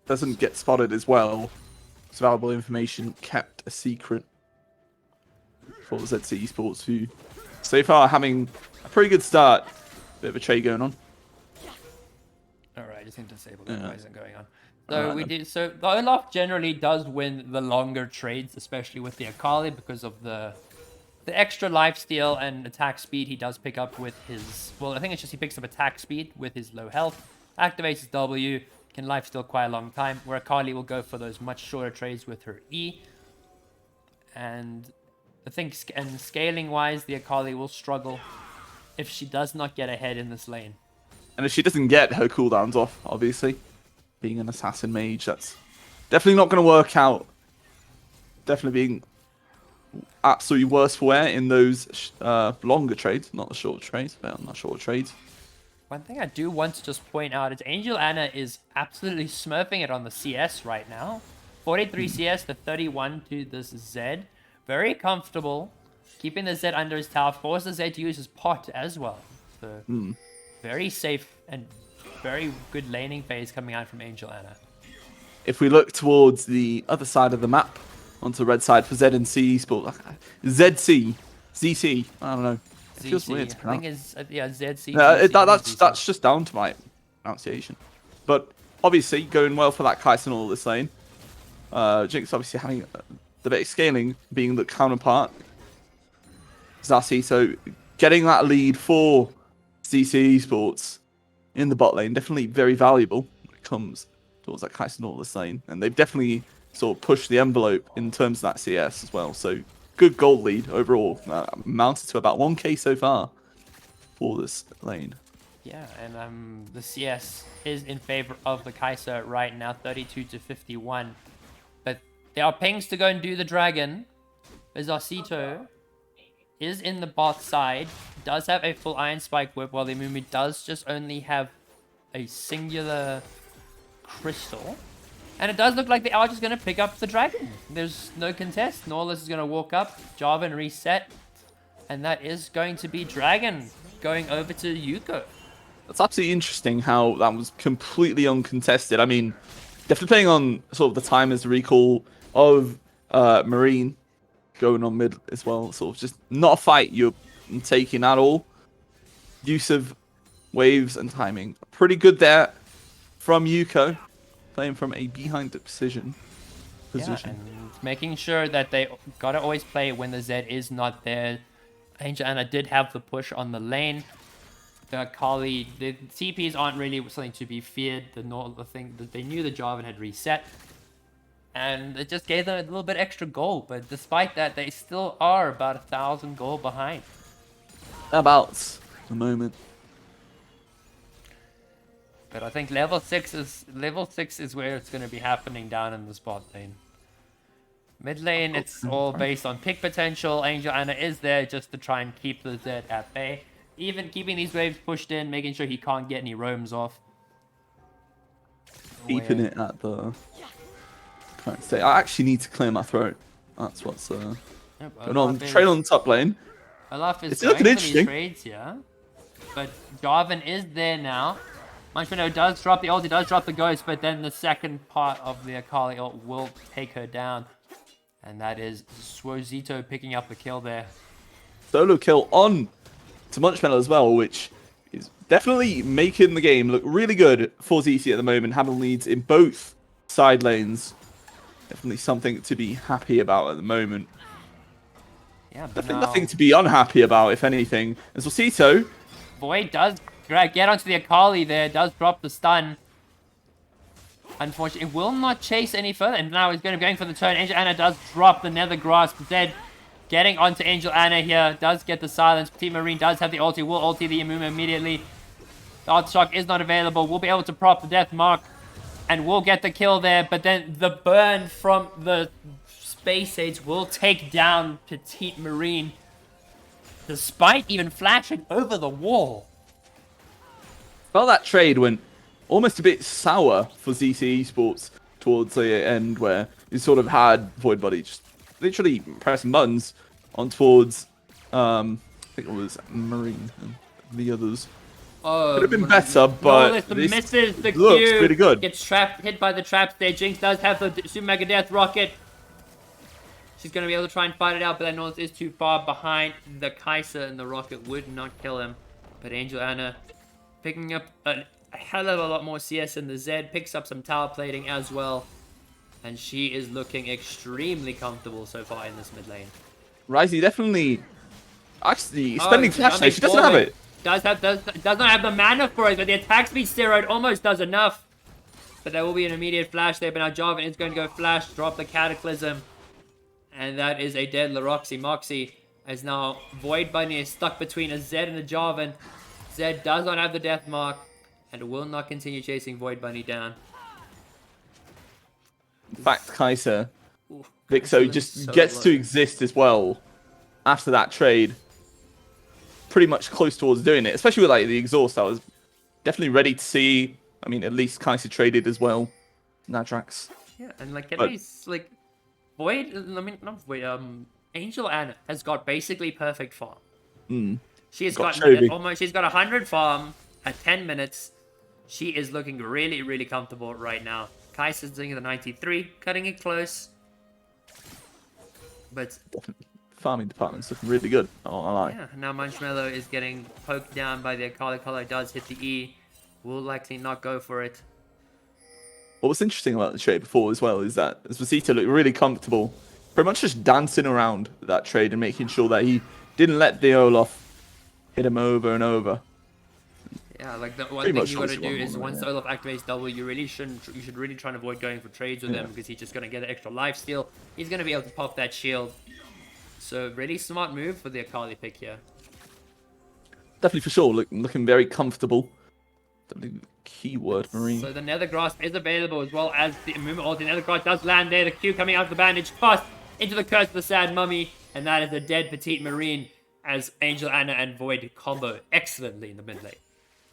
Doesn't get spotted as well. It's valuable information kept a secret for ZC E-Sports, who so far are having a pretty good start. Bit of a trade going on. Alright, just need to disable that. Why isn't going on? So So the Olaf generally does win the longer trades, especially with the Akali, because of the extra lifesteal and attack speed he does pick up with his... Well, I think it's just he picks up attack speed with his low health. Activates his W, can lifesteal quite a long time, where Akali will go for those much shorter trades with her E. And I think scaling-wise, the Akali will struggle if she does not get ahead in this lane. And if she doesn't get her cooldowns off, obviously, being an assassin mage, that's definitely not going to work out. Definitely being absolutely worse for wear in those longer trades, not the short trades, but not short trades. One thing I do want to just point out is Angel Anna is absolutely smurfing it on the CS right now. 43 CS to 31 to this Zed. Very comfortable. Keeping the Zed under his tower. Force the Zed to use his pot as well. So very safe and very good laning phase coming out from Angel Anna. If we look towards the other side of the map, onto the red side for ZC E-Sports, ZC, ZC, I don't know. It feels weird to pronounce. I think it's, yeah, ZC. That's just down to my pronunciation. But obviously, going well for that Kai'Sa in all this lane. Jinx obviously having the bit of scaling, being the counterpart. Zazi, so getting that lead for ZC Esports in the bot lane, definitely very valuable when it comes towards that Kai'Sa in all this lane. And they've definitely sort of pushed the envelope in terms of that CS as well. So good gold lead overall. Mounted to about 1k so far for this lane. Yeah, and the CS is in favor of the Kai'Sa right now, 32 to 51. But there are pings to go and do the dragon. Zarcito is in the bot side, does have a full Iron Spike whip, while the Amumi does just only have a singular crystal. And it does look like they are just going to pick up the dragon. There's no contest. Norlis is going to walk up, Jarvan reset, and that is going to be dragon going over to Youko. That's absolutely interesting how that was completely uncontested. I mean, definitely playing on sort of the time as the recall of Marine going on mid as well. Sort of just not a fight you're taking at all. Use of waves and timing. Pretty good there from Youko. Playing from a behind the position. Yeah, and making sure that they gotta always play when the Zed is not there. Angel Anna did have the push on the lane. The Kali, the TPs aren't really something to be feared. The thing that they knew the Jarvan had reset, and it just gave them a little bit extra gold. But despite that, they still are about 1,000 gold behind. About the moment. But I think level 6 is where it's going to be happening down in the spot lane. Mid lane, it's all based on pick potential. Angel Anna is there just to try and keep the Zed at bay. Even keeping these waves pushed in, making sure he can't get any roams off. Keeping it at the current state. I actually need to clear my throat. That's what's going on. Trail on the top lane. Olaf is it's looking interesting. Trades, yeah. But Jarvan is there now. Munchmano does drop the ult, he does drop the ghost, but then the second part of the Akali ult will take her down. And that is Swozito picking up the kill there. Solo kill on to Munchmano as well, which is definitely making the game look really good for ZC at the moment, having leads in both side lanes. Definitely something to be happy about at the moment. Yeah, but definitely nothing to be unhappy about, if anything. And Swozito... Void does get onto the Akali there, does drop the stun. Unfortunately, it will not chase any further, and now he's going to be going for the turn. Angel Anna does drop the Nether Grasp. Zed getting onto Angel Anna here, does get the silence. Team Marine does have the ulti, will ulti the Amuma immediately. The Archshock is not available, we'll be able to prop the Death Mark, and we'll get the kill there, but then the burn from the Space Age will take down Petite Marine, despite even flashing over the wall. Well, that trade went almost a bit sour for ZC Esports towards the end, where you sort of had Void Body just literally pressing buttons on towards, I think it was Marine and the others. Could have been better, but this misses the looks Q. pretty good. Gets hit by the trap there. Jinx does have the Super Mega Death Rocket. She's going to be able to try and fight it out, but that North is too far behind. The Kai'Sa and the Rocket would not kill him. But Angel Anna picking up a hell of a lot more CS in the Zed. Picks up some tower plating as well. And she is looking extremely comfortable so far in this mid lane. Risey definitely actually spending flash now. She doesn't have it. Does not have the mana for it, but the attack speed steroid almost does enough. But there will be an immediate flash there, but now Jarvan is going to go flash, drop the Cataclysm. And that is a dead Laroxy Moxie, as now Void Bunny is stuck between a Zed and a Jarvan. Zed does not have the death mark, and will not continue chasing Void Bunny down. In fact, Kai'Sa Vixo just gets to exist as well after that trade. Pretty much close towards doing it, especially with like the exhaust. I was definitely ready to see. I mean, at least Kai'Sa traded as well. Nadrax. Yeah, and like at least like Void. I mean, not Void. Angel Anna has got basically perfect farm. She has got almost. She's got 100 farm at 10 minutes. She is looking really, really comfortable right now. Kai'Sa's doing the 93, cutting it close. But farming department's looking really good. Oh, I like. Yeah, now Marshmallow is getting poked down by the Akali. Akali does hit the E. Will likely not go for it. What was interesting about the trade before as well is that Esposito looked really comfortable, pretty much just dancing around that trade and making sure that he didn't let the Olaf hit him over and over. Yeah, like the one thing you got to do is once Olaf activates W, you should really try and avoid going for trades with him because he's just going to get an extra life steal. He's going to be able to pop that shield. So really smart move for the Akali pick here. Definitely for sure, looking very comfortable. Definitely keyword Marine. So the Nether Grasp is available as well as the movement ult. The Nether Grasp does land there. The Q coming out of the bandage fast into the Curse of the Sad Mummy. And that is a dead Petite Marine as Angel Anna and Void combo excellently in the mid lane.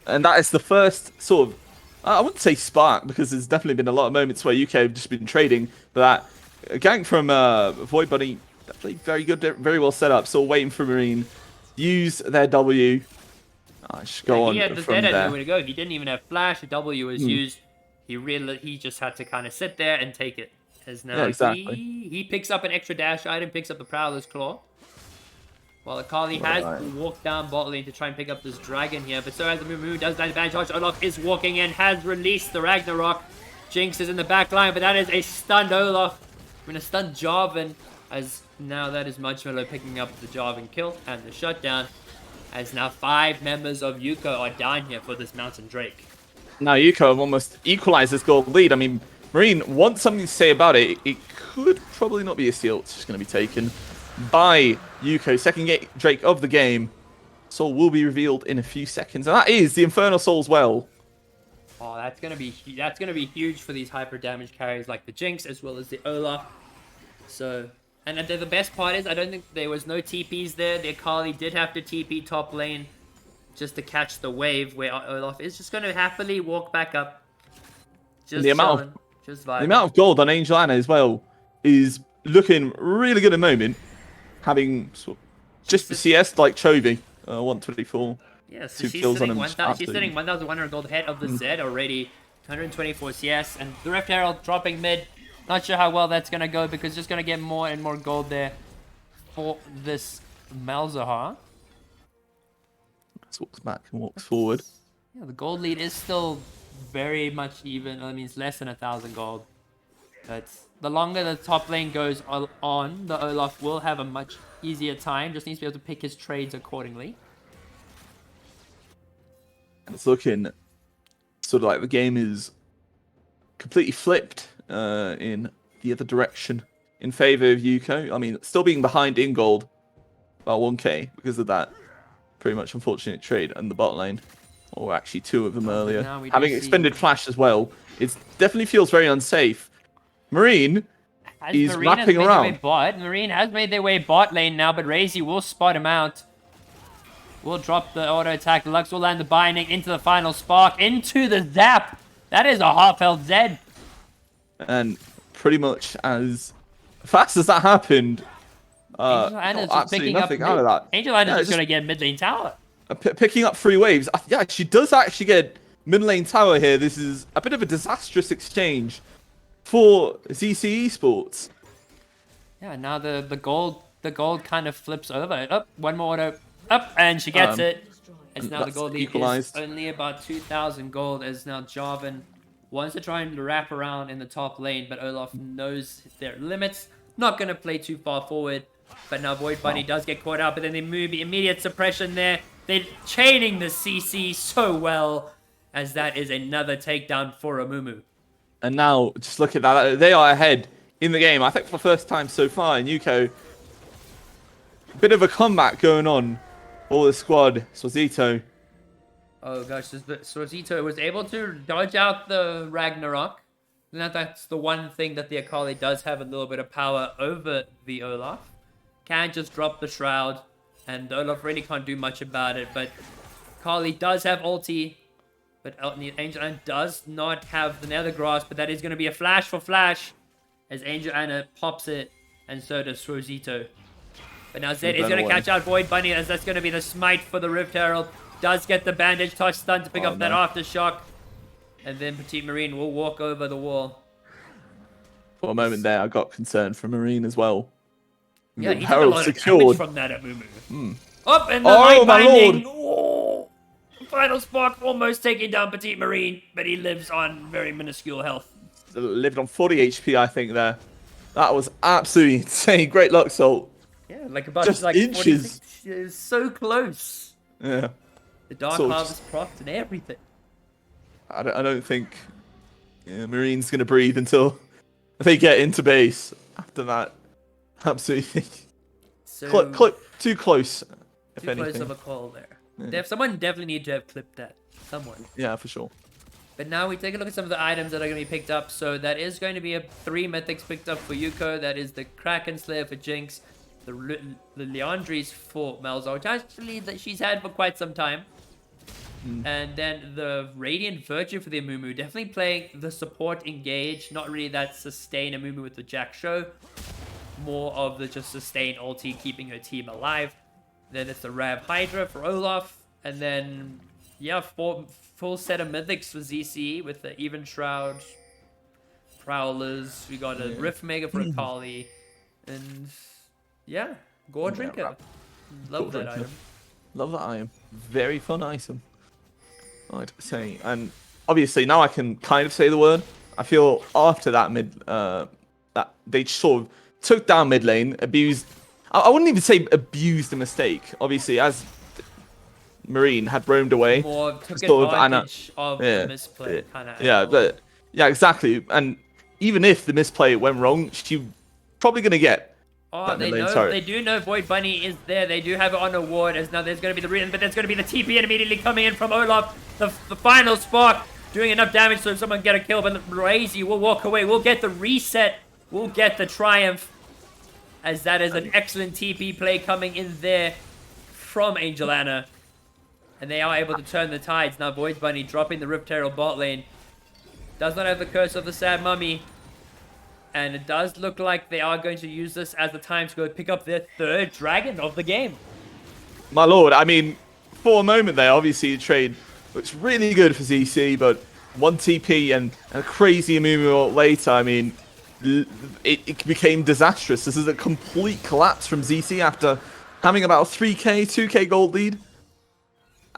And that is the first sort of, I wouldn't say spark, because there's definitely been a lot of moments where UK have just been trading, but that gank from Void Bunny, definitely very good, very well set up, still waiting for Marine, use their W, just go on he had the from Z there. nowhere to go. He didn't even have flash, the W was used, he just had to kind of sit there and take it. As now he picks up an extra dash item, picks up the Prowler's Claw. While Akali has walked down bot lane to try and pick up this dragon here, but so as the Mumu does that advantage, Olaf is walking in, has released the Ragnarok. Jinx is in the back line, but that is a stunned Olaf. We're going to stun Jarvan, as now that is Marshmallow picking up the Jarvan kill and the shutdown, as now 5 members of Youko are down here for this Mountain Drake. Now Youko have almost equalized this gold lead. I mean, Marine wants something to say about it. It could probably not be a steal. It's just going to be taken by Youko. Second Drake of the game. Soul will be revealed in a few seconds, and that is the Infernal Soul's Well. Oh, that's gonna be huge for these hyper damage carries like the Jinx as well as the Olaf. So, and the best part is I don't think there was no TPs there. The Akali did have to TP top lane just to catch the wave, where Olaf is just gonna happily walk back up. Just the amount of gold on Angel Anna as well is looking really good at the moment. Having just the CS like Chovy, 124. Yeah, so she's sitting 1,100 gold ahead of the Zed already. 124 CS, and the Rift Herald dropping mid. Not sure how well that's going to go, because just going to get more and more gold there for this Malzahar. Walks back and walks forward. Yeah, the gold lead is still very much even. I mean, it's less than 1,000 gold. But the longer the top lane goes on, the Olaf will have a much easier time. Just needs to be able to pick his trades accordingly. And it's looking sort of like the game is completely flipped in the other direction in favor of Youko. I mean, still being behind in gold, about 1k because of that pretty much unfortunate trade in the bot lane. Or actually 2 of them earlier. Having expended flash as well, it definitely feels very unsafe. Marine is wrapping around. Marine has made their way bot lane now, but Razy will spot him out. Will drop the auto attack. Lux will land the binding into the final spark, into the zap. That is a half-health Zed. And pretty much as fast as that happened, Angel Anna's just picking up out of that. Angel Anna's just going to get mid lane tower. Picking up 3 waves. Yeah, she does actually get mid lane tower here. This is a bit of a disastrous exchange for ZC E-Sports. Yeah, now the gold kind of flips over. Up, one more auto. Up, and she gets it. As now the gold lead is only about 2,000 gold, as now Jarvan wants to try and wrap around in the top lane, but Olaf knows their limits. Not going to play too far forward, but now Void Bunny does get caught out, but then they move immediate suppression there. They're chaining the CC so well, as that is another takedown for Amumu. And now, just look at that. They are ahead in the game. I think for the first time so far in Youko. Bit of a comeback going on for the squad. Swazito. Oh gosh, Swazito was able to dodge out the Ragnarok. Now that's the one thing that the Akali does have a little bit of power over the Olaf. Can just drop the Shroud, and Olaf really can't do much about it. But Akali does have ulti, but Angel Anna does not have the Nether Grasp, but that is going to be a flash for flash as Angel Anna pops it, and so does Swozito. But now Zed is going to catch out Void Bunny, as that's going to be the smite for the Rift Herald. Does get the bandage, touch stun to pick up that aftershock. And then Petite Marine will walk over the wall. For a moment there, I got concerned for Marine as well. Yeah, he took a lot of damage from that at Mumu. Up and the Oh, light my binding. lord! Oh, final spark almost taking down Petite Marine, but he lives on very minuscule health. Lived on 40 HP, I think, there. That was absolutely insane. Great luck, Salt. Yeah, like about Just like inches. 46. It was so close. Yeah. The Dark Salt Harvest proc and everything. I don't think Marine's going to breathe until they get into base. After that, absolutely. So Too close, if too anything. close of a call there. Yeah. Someone definitely need to have clipped that. Someone. Yeah, for sure. But now we take a look at some of the items that are going to be picked up. So that is going to be 3 mythics picked up for Youko. That is the Kraken Slayer for Jinx. The Leandri's for Malzahar, which actually that she's had for quite some time. And then the Radiant Virtue for the Amumu. Definitely playing the support engage. Not really that sustain Amumu with the Jack Show. More of the just sustain ulti, keeping her team alive. Then it's the Rav Hydra for Olaf. And then, yeah, full set of mythics for ZC with the Even Shroud, Prowlers. We got a Rift Mega for Akali. And, yeah, Gore Drinker. Love that item. Love that item. Very fun item. I'd say. And obviously now I can kind of say the word. I feel after that that they sort of took down mid lane, abused. I wouldn't even say abused the mistake. Obviously, as Marine had roamed away, More took sort advantage of the misplay, kind of. Yeah, but yeah, exactly. And even if the misplay went wrong, she probably gonna get. Oh, they do know Void Bunny is there. They do have it on a ward. As now there's going to be the reason, but there's going to be the TP and immediately coming in from Olaf. The final spark doing enough damage so someone get a kill, but Razy will walk away. We'll get the reset. We'll get the triumph. As that is an excellent TP play coming in there from Angel Anna. And they are able to turn the tides. Now Void Bunny dropping the Rift Herald bot lane. Does not have the Curse of the Sad Mummy. And it does look like they are going to use this as the time to go pick up their 3rd dragon of the game. My lord, I mean, for a moment there, obviously the trade looks really good for ZC, but 1 TP and a crazy Amumu later, I mean, it became disastrous. This is a complete collapse from ZC after having about 3k, 2k gold lead.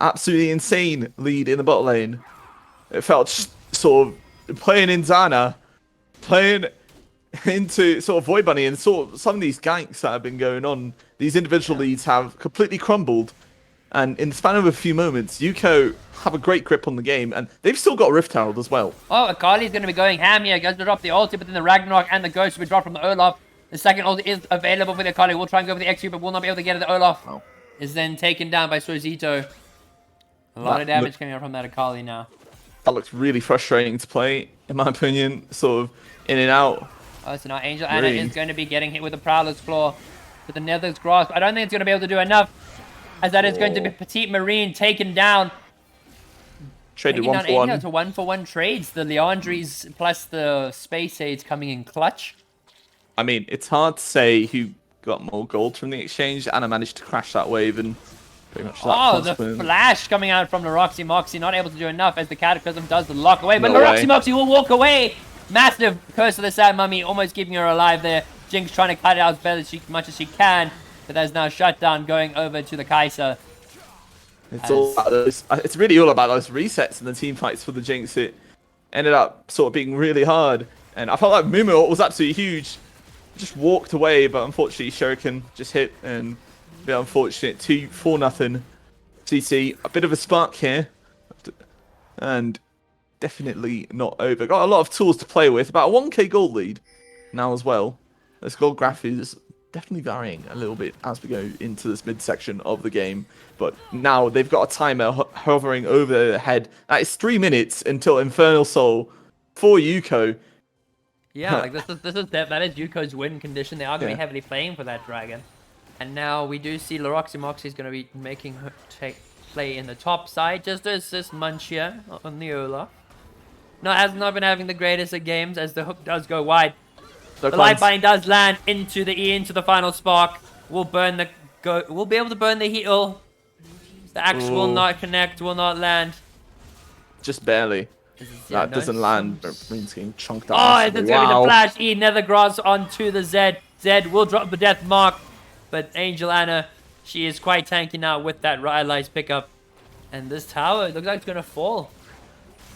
Absolutely insane lead in the bot lane. It felt sort of playing in Zana, playing into sort of Void Bunny, and sort of some of these ganks that have been going on, these individual leads have completely crumbled. And in the span of a few moments, Youko have a great grip on the game, and they've still got Rift Herald as well. Oh, Akali's going to be going ham here. Goes to drop the ulti, but then the Ragnarok and the Ghost will be dropped from the Olaf. The second ulti is available for the Akali. We'll try and go for the XQ, but we'll not be able to get it. The Olaf is then taken down by Swozito. A lot of damage coming out from that Akali now. That looks really frustrating to play, in my opinion. Sort of in and out. Oh, so now Angel Anna is going to be getting hit with the Prowler's Claw. With the Nether's Grasp. I don't think it's going to be able to do enough. As that is going to be Petite Marine taken down. Traded 1-for-1. To 1-for-1 trades. The Leandri's plus the Space Aids coming in clutch. I mean, it's hard to say who got more gold from the exchange. Anna managed to crash that wave and pretty much that the flash coming out from Laroxy Moxie. Not able to do enough as the Cataclysm does the lock away. But No Laroxy way. Moxie will walk away. Massive Curse of the Sad Mummy, almost keeping her alive there. Jinx trying to cut it out as much as she can. But there's now Shutdown going over to the Kai'Sa. It's all about those. It's really all about those resets and the team fights for the Jinx. It ended up sort of being really hard, and I felt like Mumu was absolutely huge. Just walked away, but unfortunately Shuriken just hit, and a bit unfortunate. 2-4-0. CC a bit of a spark here, and definitely not over. Got a lot of tools to play with. About a 1k gold lead now as well. This gold graph is definitely varying a little bit as we go into this midsection of the game. But now they've got a timer hovering over their head. That is 3 minutes until Infernal Soul for Youko Yeah, like that is Yuko's win condition. They are going to Yeah. be heavily playing for that dragon. And now we do see Laroxy Moxie's going to be making her play in the top side, just to assist Munch here on the Olaf. No, has not been having the greatest of games as the hook does go wide. The light bind does land into the final spark. We'll be able to burn the heal. The axe will not connect, will not land. Just barely. Yeah, That doesn't land, but Marines getting chunked out. Oh, it's going to be the flash. Nether Grass onto the Zed. Zed will drop the death mark. But Angel Anna, she is quite tanky now with that Rylai's pickup. And this tower looks like it's going to fall.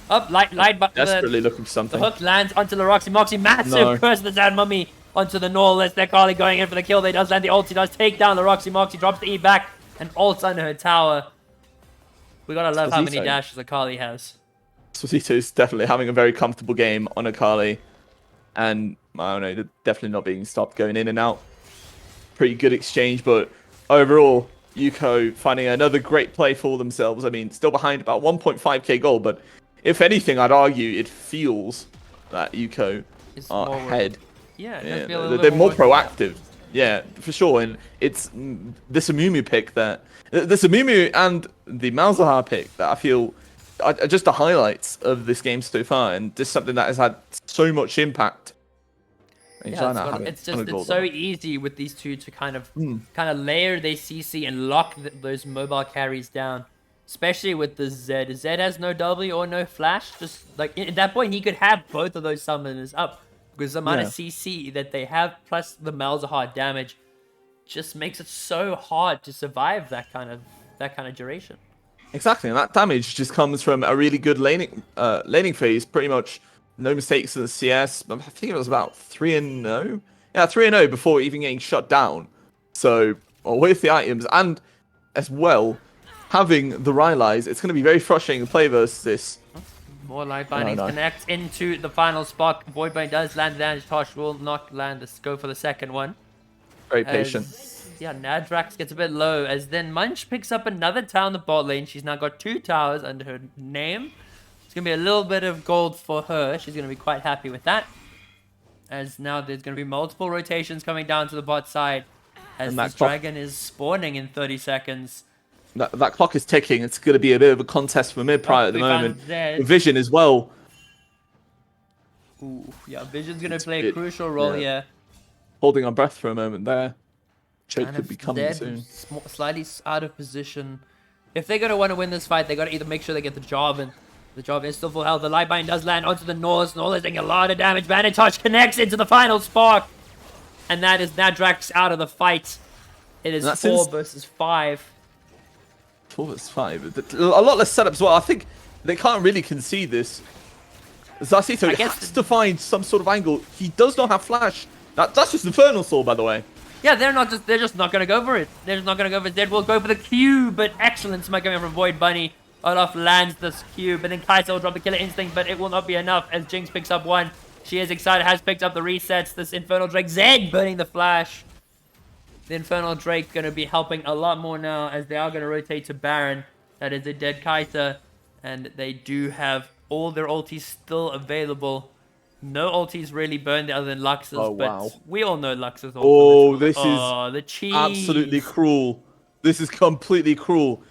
Up, light, desperately looking for something. The hook lands onto the Roxy Moxie. Massive curse of the Zad Mummy onto the Norless. They're Carly going in for the kill. They does land the ult. He does take down the Roxy Moxie. Drops the E back and ults under her tower. We gotta love how many dashes Akali has. Sposito's definitely having a very comfortable game on Akali. And, I don't know, they're definitely not being stopped going in and out. Pretty good exchange, but overall, Youko finding another great play for themselves. I mean, still behind about 1.5k gold, but if anything, I'd argue it feels that Youko are ahead. Yeah, they're more proactive. Yeah, for sure. And it's the Amumu pick that... The Amumu and the Malzahar pick that I feel are just the highlights of this game so far, and just something that has had so much impact. Yeah, it's so easy with these two to kind of layer their CC and lock those mobile carries down, especially with the Zed. Zed has no W or no flash. Just like at that point, he could have both of those summoners up because the amount of CC that they have plus the Malzahar damage just makes it so hard to survive that kind of duration. Exactly, and that damage just comes from a really good laning phase. Pretty much no mistakes in the CS. I think it was about 3-0. Yeah, 3-0 before even getting shut down. So with the items and as well having the Rylai's, it's going to be very frustrating to play versus this. More light bindings connect into the final spot. Voidbane does land the damage. Tosh will not land. Let's go for the second one. Very patient. Yeah, Nadrax gets a bit low as then Munch picks up another tower in the bot lane. She's now got 2 towers under her name. It's going to be a little bit of gold for her. She's going to be quite happy with that. As now there's going to be multiple rotations coming down to the bot side. As this dragon is spawning in 30 seconds. That clock is ticking. It's going to be a bit of a contest for mid prior at the moment. Vision as well. Ooh, yeah, Vision's going to play a crucial role here. Holding our breath for a moment there. Choke could be coming soon. Slightly out of position. If they're going to want to win this fight, they got to either make sure they get the job in. The job is still full health. The Lightbind does land onto the Norse. Norse is taking a lot of damage. Vanitas connects into the final spark. And that is Nadrax out of the fight. It is 4 versus 5. 4 versus 5. A lot less setup as well. I think they can't really concede this. Zacito has to find some sort of angle. He does not have flash. That's just Infernal Soul, by the way. Yeah, they're just not gonna go for it. They're just not gonna go for it. Zed will go for the Q, but excellent smite coming from Void Bunny. Olaf lands this Q, but then Kai'Sa will drop the Killer Instinct, but it will not be enough as Jinx picks up 1. She is excited, has picked up the resets. This Infernal Drake, Zed burning the flash. The Infernal Drake gonna be helping a lot more now as they are gonna rotate to Baron. That is a dead Kai'Sa, and they do have all their ultis still available. No ultis really burned other than Lux's, but we all know Lux's ult. Oh, this is the cheese. Absolutely cruel. This is completely cruel.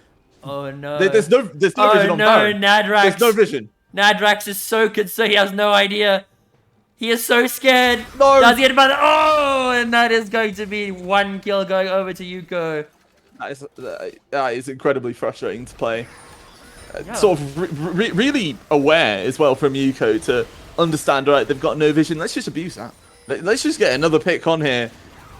Oh no. There's no vision on Baron. Nadrax. There's no vision. Nadrax is so concerned. He has no idea. He is so scared. No. Does he get about and that is going to be 1 kill going over to Youko. That is incredibly frustrating to play. Sort of really aware as well from Youko to understand, alright, they've got no vision. Let's just abuse that. Let's just get another pick on here.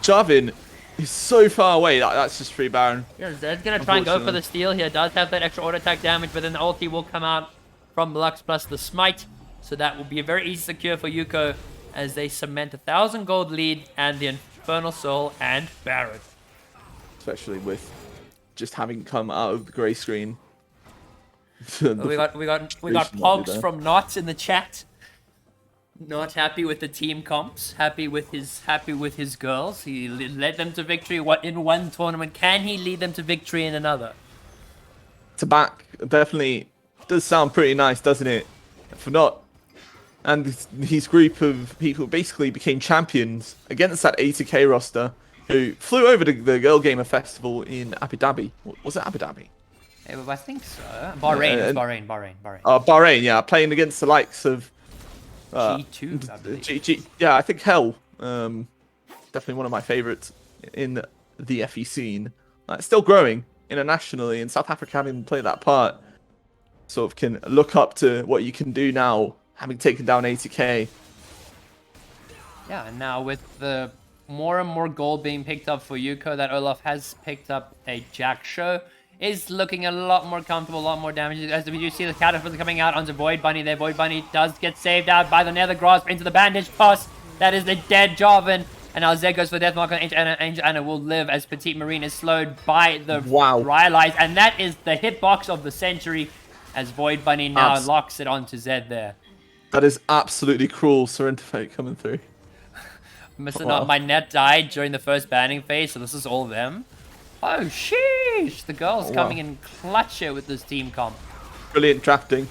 Jarvan is so far away. That's just free Baron. Yeah, Zed's going to try and go for the steal here. Does have that extra auto attack damage, but then the ulti will come out from Lux plus the smite. So that will be a very easy secure for Youko as they cement 1,000 gold lead and the Infernal Soul and Baron. Especially with just having come out of the grey screen. we got Pogs from Not in the chat. Not happy with the team comps. Happy with his girls. He led them to victory in one tournament. Can he lead them to victory in another? To back definitely does sound pretty nice, doesn't it? For Not, and his group of people basically became champions against that 80k roster, who flew over to the Girl Gamer Festival in Abu Dhabi. Was it Abu Dhabi? I think so. Bahrain. It's Bahrain. Bahrain, yeah, playing against the likes of G2, I believe. Yeah, I think Hell. Definitely one of my favorites in the FE scene. It's still growing internationally, and South Africa having played that part sort of can look up to what you can do now, having taken down 80k. Yeah, and now with the more and more gold being picked up for Youko, that Olaf has picked up a Jack Show, is looking a lot more comfortable, a lot more damage. As we do see the Caterpillar coming out onto Void Bunny there. Void Bunny does get saved out by the Nether Grasp into the bandage toss. That is the dead Jarvan. And now Zed goes for Death Mark on Angel Anna. Angel Anna will live as Petite Marine is slowed by the Rylai's. And that is the hitbox of the century as Void Bunny now locks it onto Zed there. That is absolutely cruel. Surrender Fate coming through. My net died during the first banning phase, so this is all them. Oh, sheesh! The girls coming in clutch here with this team comp. Brilliant drafting.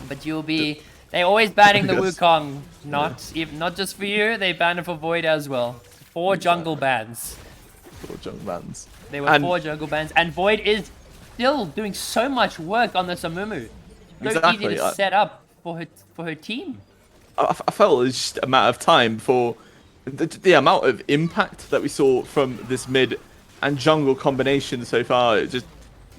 But you'll be... They're always banning the Wukong. Not just for you, they banned it for Void as well. 4 jungle bans. 4 jungle bans. There were 4 jungle bans. And Void is still doing so much work on this Amumu. So easy to set up for her team. I felt it was just a matter of time for the amount of impact that we saw from this mid and jungle combination so far. It just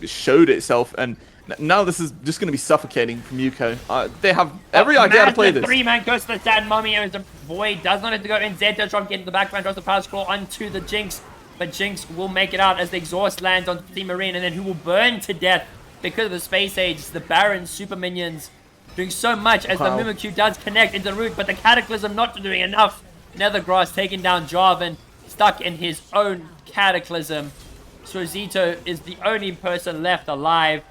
showed itself, and now this is just going to be suffocating from Youko. They have every idea to play this. 3-man goes to the Sand Mummy, and the Void does not have to go in. Zed does try to get into the background, draws the power scroll onto the Jinx, but Jinx will make it out as the exhaust lands on Team Marine, and then who will burn to death because of the Space Age. The Baron super minions doing so much as the Mimikyu does connect into the root, but the Cataclysm not doing enough. Nethergrass taking down Jarvan, stuck in his own Cataclysm. Strozito is the only person left alive.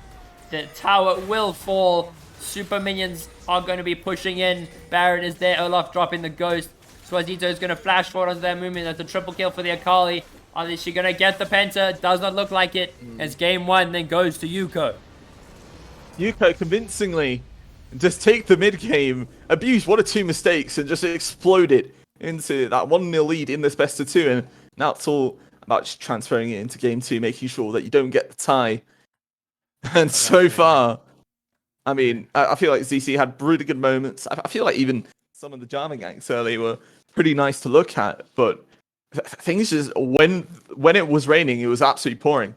The tower will fall. Super minions are going to be pushing in. Baron is there. Olaf dropping the ghost. Swazito is going to flash forward onto their movement. That's a triple kill for the Akali. Is she going to get the Penta? Does not look like it. As game 1 then goes to Youko. Youko convincingly just take the mid game, abuse 1 or 2 mistakes, and just explode it into that 1-0 lead in this best of 2. And now it's all about just transferring it into game 2, making sure that you don't get the tie. And so far, I mean, I feel like ZC had really good moments. I feel like even some of the Jarvan ganks early were pretty nice to look at, but things just when it was raining, it was absolutely pouring.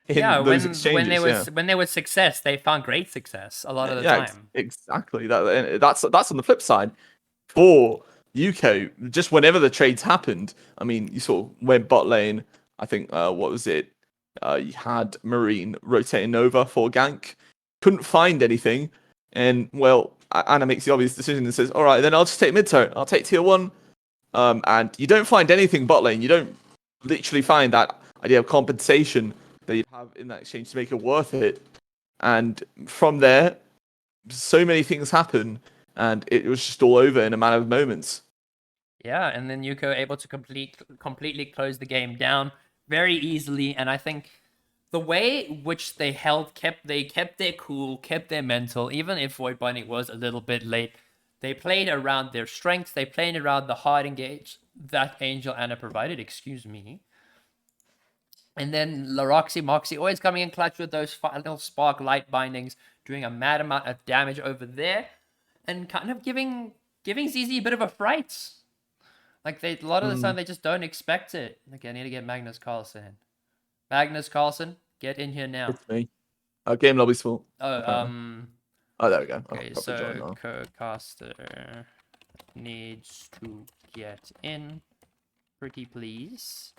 When there was success, they found great success a lot of the time. Exactly. That's on the flip side for Youko. Just whenever the trades happened, I mean, you sort of went bot lane. I think what was it? You had Marine rotating over for gank. Couldn't find anything, and well, Anna makes the obvious decision and says, "All right, then I'll just take mid turret. I'll take tier 1." And you don't find anything bot lane. You don't literally find that idea of compensation that you'd have in that exchange to make it worth it. And from there, so many things happen, and it was just all over in a matter of moments. Yeah, and then Youko able to completely close the game down very easily, and I think the way which they kept their cool, kept their mental, even if Void Bunny was a little bit late. They played around their strengths. They played around the hard engage that Angel Anna provided. Excuse me. And then Laroxy Moxie always coming in clutch with those final spark light bindings, doing a mad amount of damage over there, and kind of giving ZZ a bit of a fright. Like a lot of the time they just don't expect it. Okay, I need to get Magnus Carlsen in. Magnus Carlsen, get in here now. It's me. Game lobby's full. Oh, there we go. Okay, so co-caster needs to get in. Pretty please.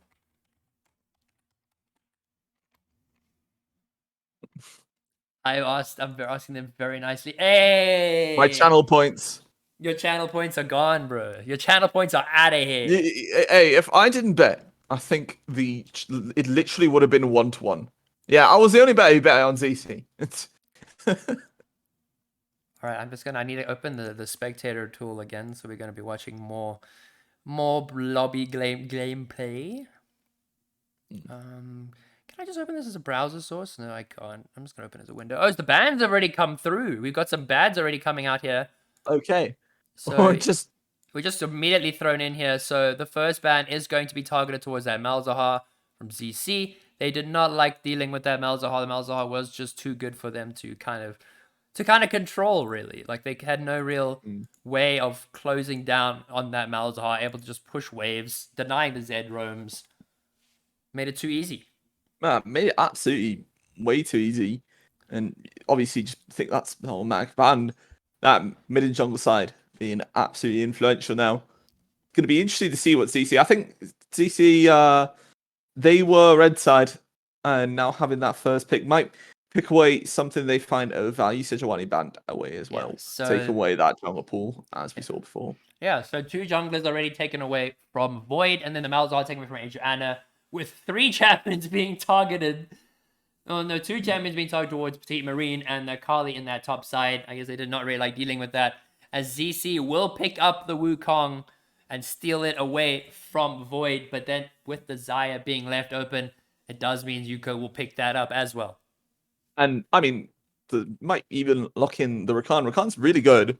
I'm asking them very nicely. Hey! My channel points. Your channel points are gone, bro. Your channel points are out of here. Hey, if I didn't bet, I think it literally would have been 1-1. Yeah, I was the only bet who bet on ZC. All right, I need to open the spectator tool again, so we're going to be watching more lobby gameplay. Can I just open this as a browser source? No, I can't. I'm just going to open it as a window. Oh, the bands have already come through. We've got some bands already coming out here. Okay. So Or just we're just immediately thrown in here. So the first ban is going to be targeted towards that Malzahar from ZC. They did not like dealing with that Malzahar. The Malzahar was just too good for them to kind of control, really. Like, they had no real way of closing down on that Malzahar, able to just push waves, denying the Z roams. Made it too easy. Man, made it absolutely way too easy. And obviously, just think that's the whole Mac ban. That mid and jungle side being absolutely influential now. Going to be interesting to see what ZC. I think ZC, they were red side, and now having that first pick might pick away something they find of value. Sejuani banned away as well. So, take away that jungle pool, as we saw before. Yeah, so 2 junglers already taken away from Void, and then the Malzahar taken away from Angel Anna, with 3 champions being targeted. Oh no, 2 champions being targeted towards Petite Marine and the Kali in that top side. I guess they did not really like dealing with that, as ZC will pick up the Wukong and steal it away from Void, but then with the Xayah being left open, it does mean Youko will pick that up as well. And I mean, might even lock in the Rakan. Rakan's really good.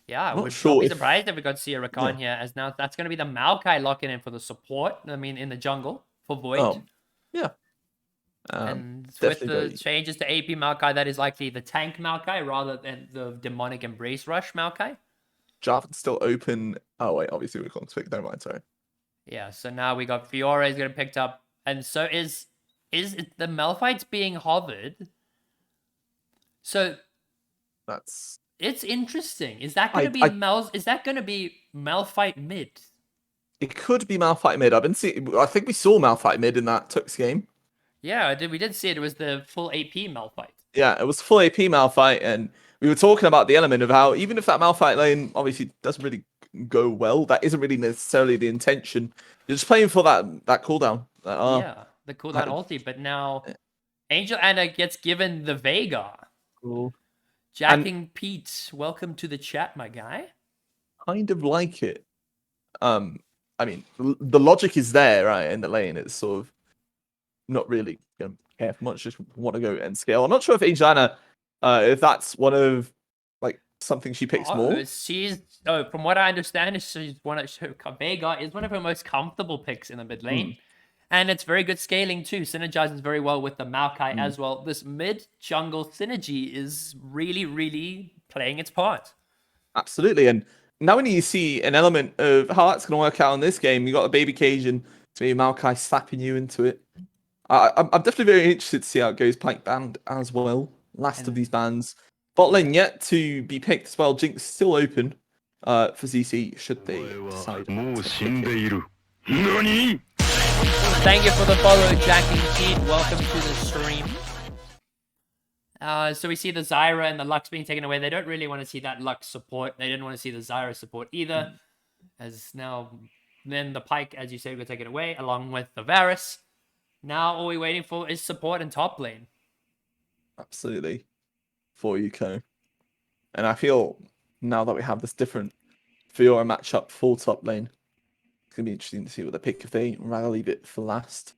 Yeah, I would sure not be if- surprised if we got to see a Rakan here, as now that's going to be the Maokai locking in for the support. I mean, in the jungle for Void. Oh, yeah. And with definitely the very- changes to AP Maokai, that is likely the tank Maokai rather than the demonic embrace rush Maokai. Jarvan's still open. Oh wait, obviously we're going to pick. Never mind, sorry. Yeah, so now we got Fiora is getting picked up, and so is it the Malphites being hovered? So That's it's interesting. Is that going to be Is that going to be Malphite mid? it. Could be Malphite mid. I think we saw Malphite mid in that Tux game. Yeah, we did see it. It was the full AP Malphite. Yeah, it was full AP Malphite, and we were talking about the element of how even if that Malphite lane obviously doesn't really go well, that isn't really necessarily the intention. You're just playing for that cooldown. Yeah, the cooldown ulti. But now Angel Anna gets given the Vega. Cool. Jacking Pete, welcome to the chat, my guy. Kind of like it. I mean, the logic is there, right? In the lane, it's sort of not really going to care for much. Just want to go and scale. I'm not sure if Angel Anna, if that's one of like something she picks more. From what I understand, Vega is one of her most comfortable picks in the mid lane. And it's very good scaling too. Synergizes very well with the Maokai as well. This mid-jungle synergy is really, really playing its part. Absolutely. And now when you see an element of how that's going to work out in this game, you got a baby Cajun, so maybe Maokai slapping you into it. I'm definitely very interested to see how it goes. Pike banned as well. Last of these bans. Bot lane yet to be picked as well. Jinx still open for ZC should they decide. Thank you for the follow, Jacking Pete. Welcome to the stream. So we see the Zyra and the Lux being taken away. They don't really want to see that Lux support. They didn't want to see the Zyra support either. As now, then the Pike, as you said, got taken away along with the Varus. Now all we're waiting for is support in top lane. Absolutely. For Yuko. And I feel now that we have this different Fiora matchup full top lane, it's going to be interesting to see what they pick if they rather leave it for last.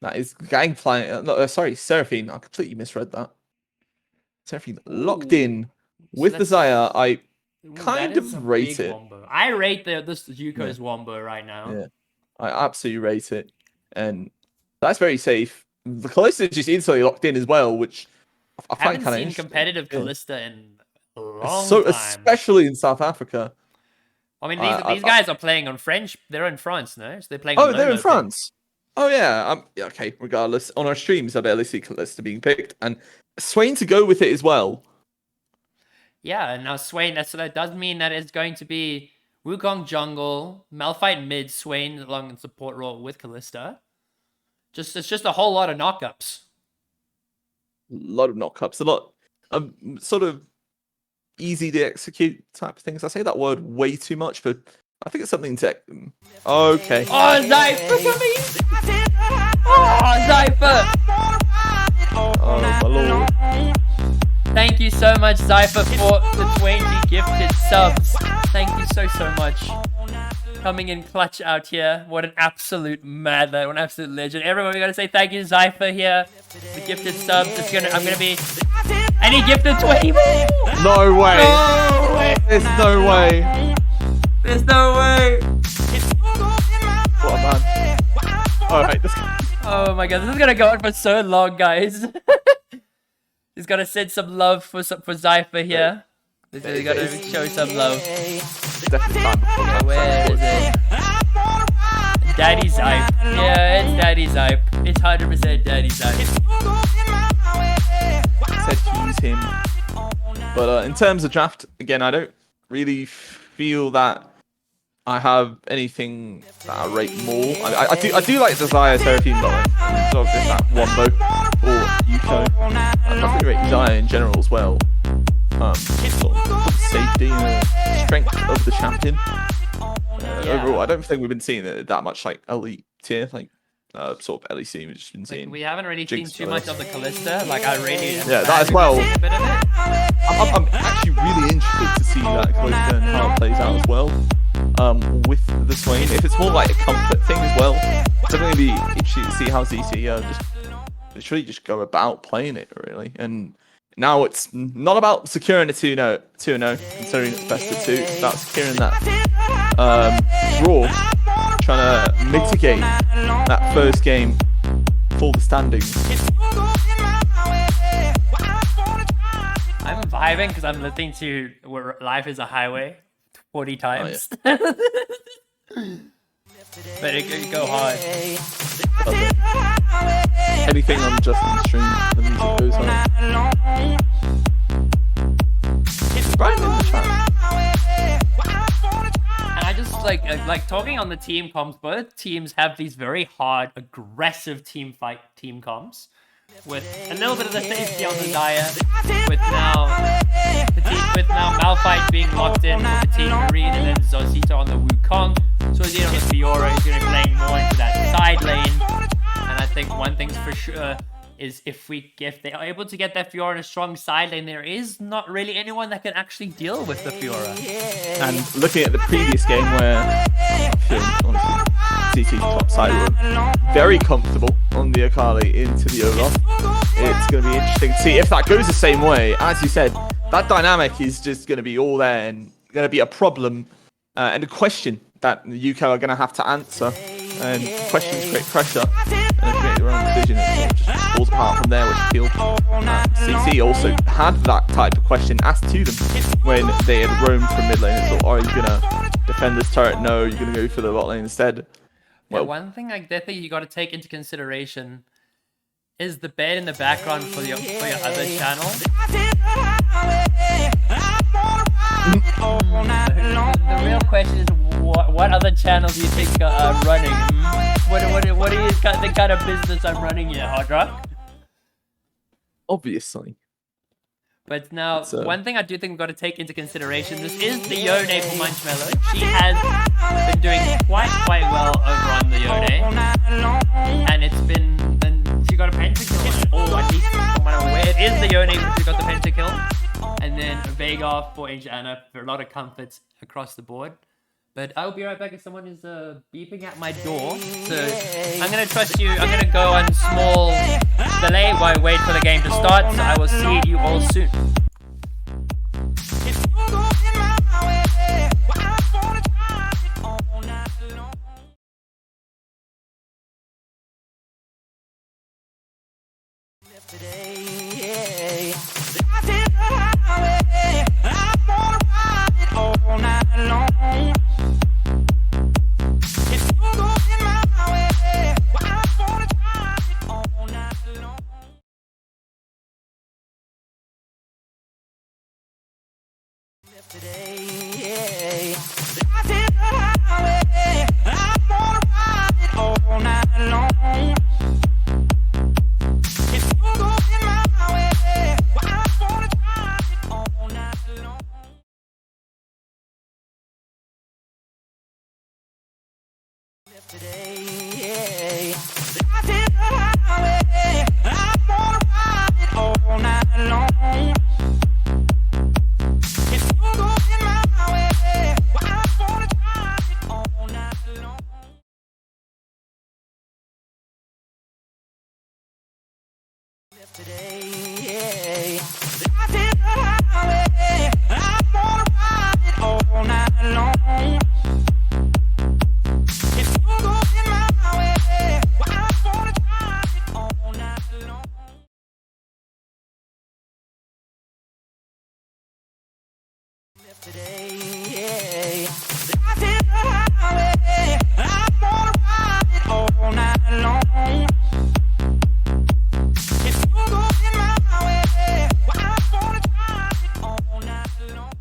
That is Gangplank. Sorry, Seraphine. I completely misread that. Seraphine locked in with the Xayah. I kind of rate it. Wombo. I rate this Yuko's Wombo right now. Yeah, I absolutely rate it. And that's very safe. The Callista is just instantly locked in as well, which I find kind of seen competitive Callista in a long time. Especially in South Africa. I mean, these guys are playing on French. They're in France, no? So they're playing. Oh, they're in France. Oh yeah. Okay. Regardless, on our streams, I barely see Callista being picked, and Swain to go with it as well. Yeah, and now Swain. That does mean that it's going to be Wukong jungle, Malphite mid, Swain along in support role with Callista. It's just a whole lot of knockups. A lot of knockups. A lot of sort of easy to execute type of things. I say that word way too much, but I think it's something to. Okay. Oh, Zypher for me! Oh, Zypher! Oh, my lord. Thank you so much, Zypher, for the 20 gifted subs. Thank you so much. Coming in clutch out here. What an absolute madman. What an absolute legend. Everyone, we gotta say thank you to Zypher here. The gifted subs. I'm gonna be. And he gifted 20 more! No way. No way. There's no way. There's no way. What a man. Alright, Oh my god, this is gonna go on for so long, guys. He's gotta send some love for Zypher here. He's gotta show some love. definitely time before Yeah, where is it? Daddy Zype. Yeah, it's Daddy Zype. It's 100% Daddy Zype. Said use him. But in terms of draft, again, I don't really feel that I have anything that I rate more. I do like Desire Seraphine though. Sort of just that Wombo or Youko. I definitely rate Desire in general as well. Sort of safety and strength of the champion. Overall, I don't think we've been seeing that much like elite tier, like sort of LEC. We've just been seeing. Like, we haven't really seen too much of the Callista. Like I really. Yeah, that as well. A bit of it. I'm actually really interested to see that Callista and how it plays out as well. With the Swain, if it's more like a comfort thing as well, it's going to be interesting to see how ZC just literally just go about playing it really. And now it's not about securing a 2-0, considering it's best of 2. It's about securing that draw, trying to mitigate that first game for the standings. I'm vibing because I'm listening to Life is a Highway 40 times. Oh, yeah. But it could go hard. Anything on Justin's stream, the music goes on. It's Brian in the chat. And I just like talking on the team comms. Both teams have these very hard, aggressive team comms. With a little bit of the safety on the Dire, with now Malphite being locked in with the Team Marine, and then Zosito on the Wukong. Zosito on the Fiora is going to be playing more into that side lane. And I think one thing's for sure is if they are able to get that Fiora in a strong side lane, there is not really anyone that can actually deal with the Fiora. And looking at the previous game where CT's top side were very comfortable on the Akali into the Olaf. It's going to be interesting to see if that goes the same way. As you said, that dynamic is just going to be all there and going to be a problem and a question that the UK are going to have to answer. And questions create pressure, and if you make the wrong decision, it sort of just falls apart from there, which I feel CT also had that type of question asked to them when they had roamed from mid lane and thought, are you going to defend this turret? No, you're going to go for the bot lane instead. Well, one thing I definitely you got to take into consideration is the bed in the background for your other channel. The real question is, what other channel do you think I'm running? What do you the kind of business I'm running here, Hard Rock? Obviously. But now, one thing I do think we've got to take into consideration, this is the Yone for Munchmello. She has been doing quite well over on the Yone. And she got a pentakill on it, or at least no matter where it is the Yone, she got the pentakill. And then Vega for Ancient Anna for a lot of comforts across the board. But I'll be right back if someone is beeping at my door. So I'm going to trust you. I'm going to go on small delay while I wait for the game to start. So I will see you all soon. Today, life is a highway. I wanna ride it all night long. If you go in my way, well, I wanna drive it all night long.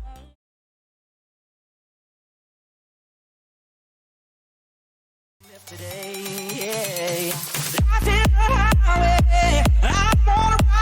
Today, life is a highway. I wanna ride.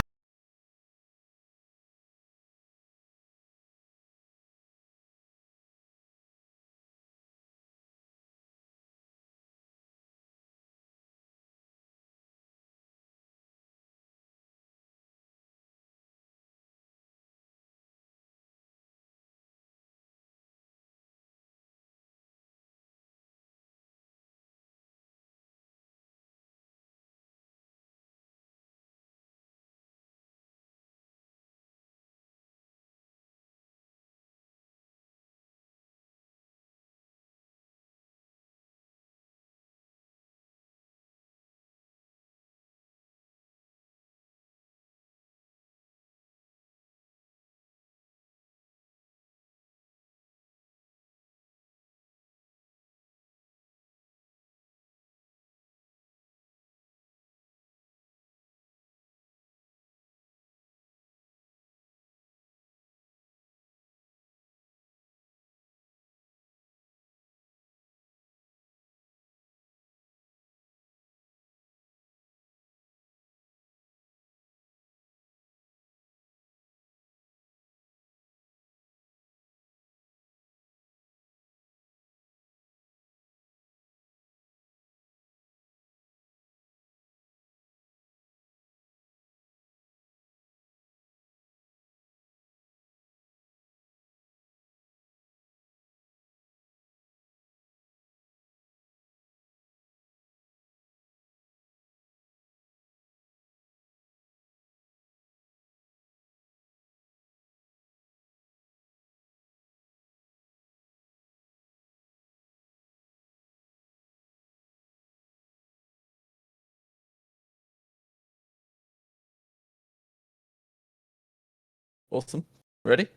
Awesome. Ready?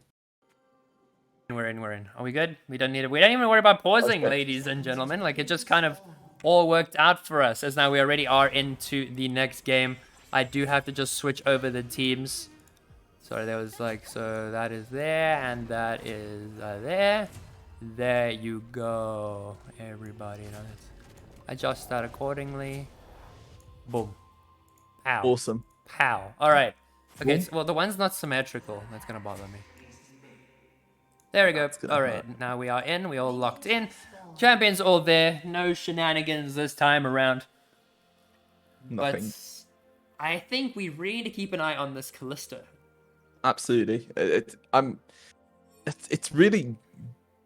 We're in. Are we good? We don't even worry about pausing, Okay. ladies and gentlemen. Like, it just kind of all worked out for us, as now we already are into the next game. I do have to just switch over the teams. Sorry, there was like, so that is there, and that is there. There you go, everybody. Now let's adjust that accordingly. Boom. Pow. Awesome. Pow. All right. Okay, Boom. so, well, the one's not symmetrical. That's going to bother me. There we go. gonna All right, now we are in. We all locked in. Champions all there. No shenanigans this time around. Nothing. But I think we really need to keep an eye on this Callisto. Absolutely. It's really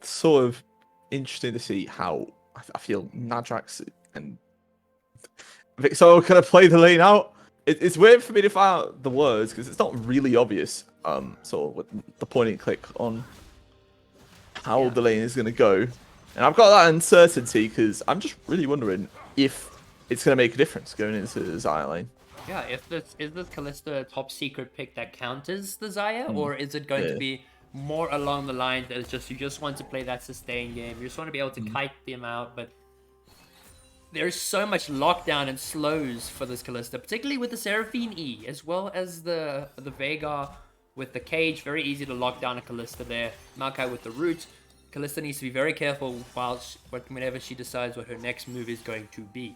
sort of interesting to see how I feel Nadrax and Vixar are going to play the lane out. It's weird for me to find out the words because it's not really obvious. Sort of with the point and click on how the lane is going to go, and I've got that uncertainty because I'm just really wondering if it's going to make a difference going into the Xayah lane. Yeah, is this Callisto a top secret pick that counters the Xayah, or is it going to be more along the lines that it's just you just want to play that sustain game, you just want to be able to kite them out, but there's so much lockdown and slows for this Callisto, particularly with the Seraphine E, as well as the Veigar with the cage. Very easy to lock down a Callisto there. Maokai with the root. Callisto needs to be very careful whenever she decides what her next move is going to be.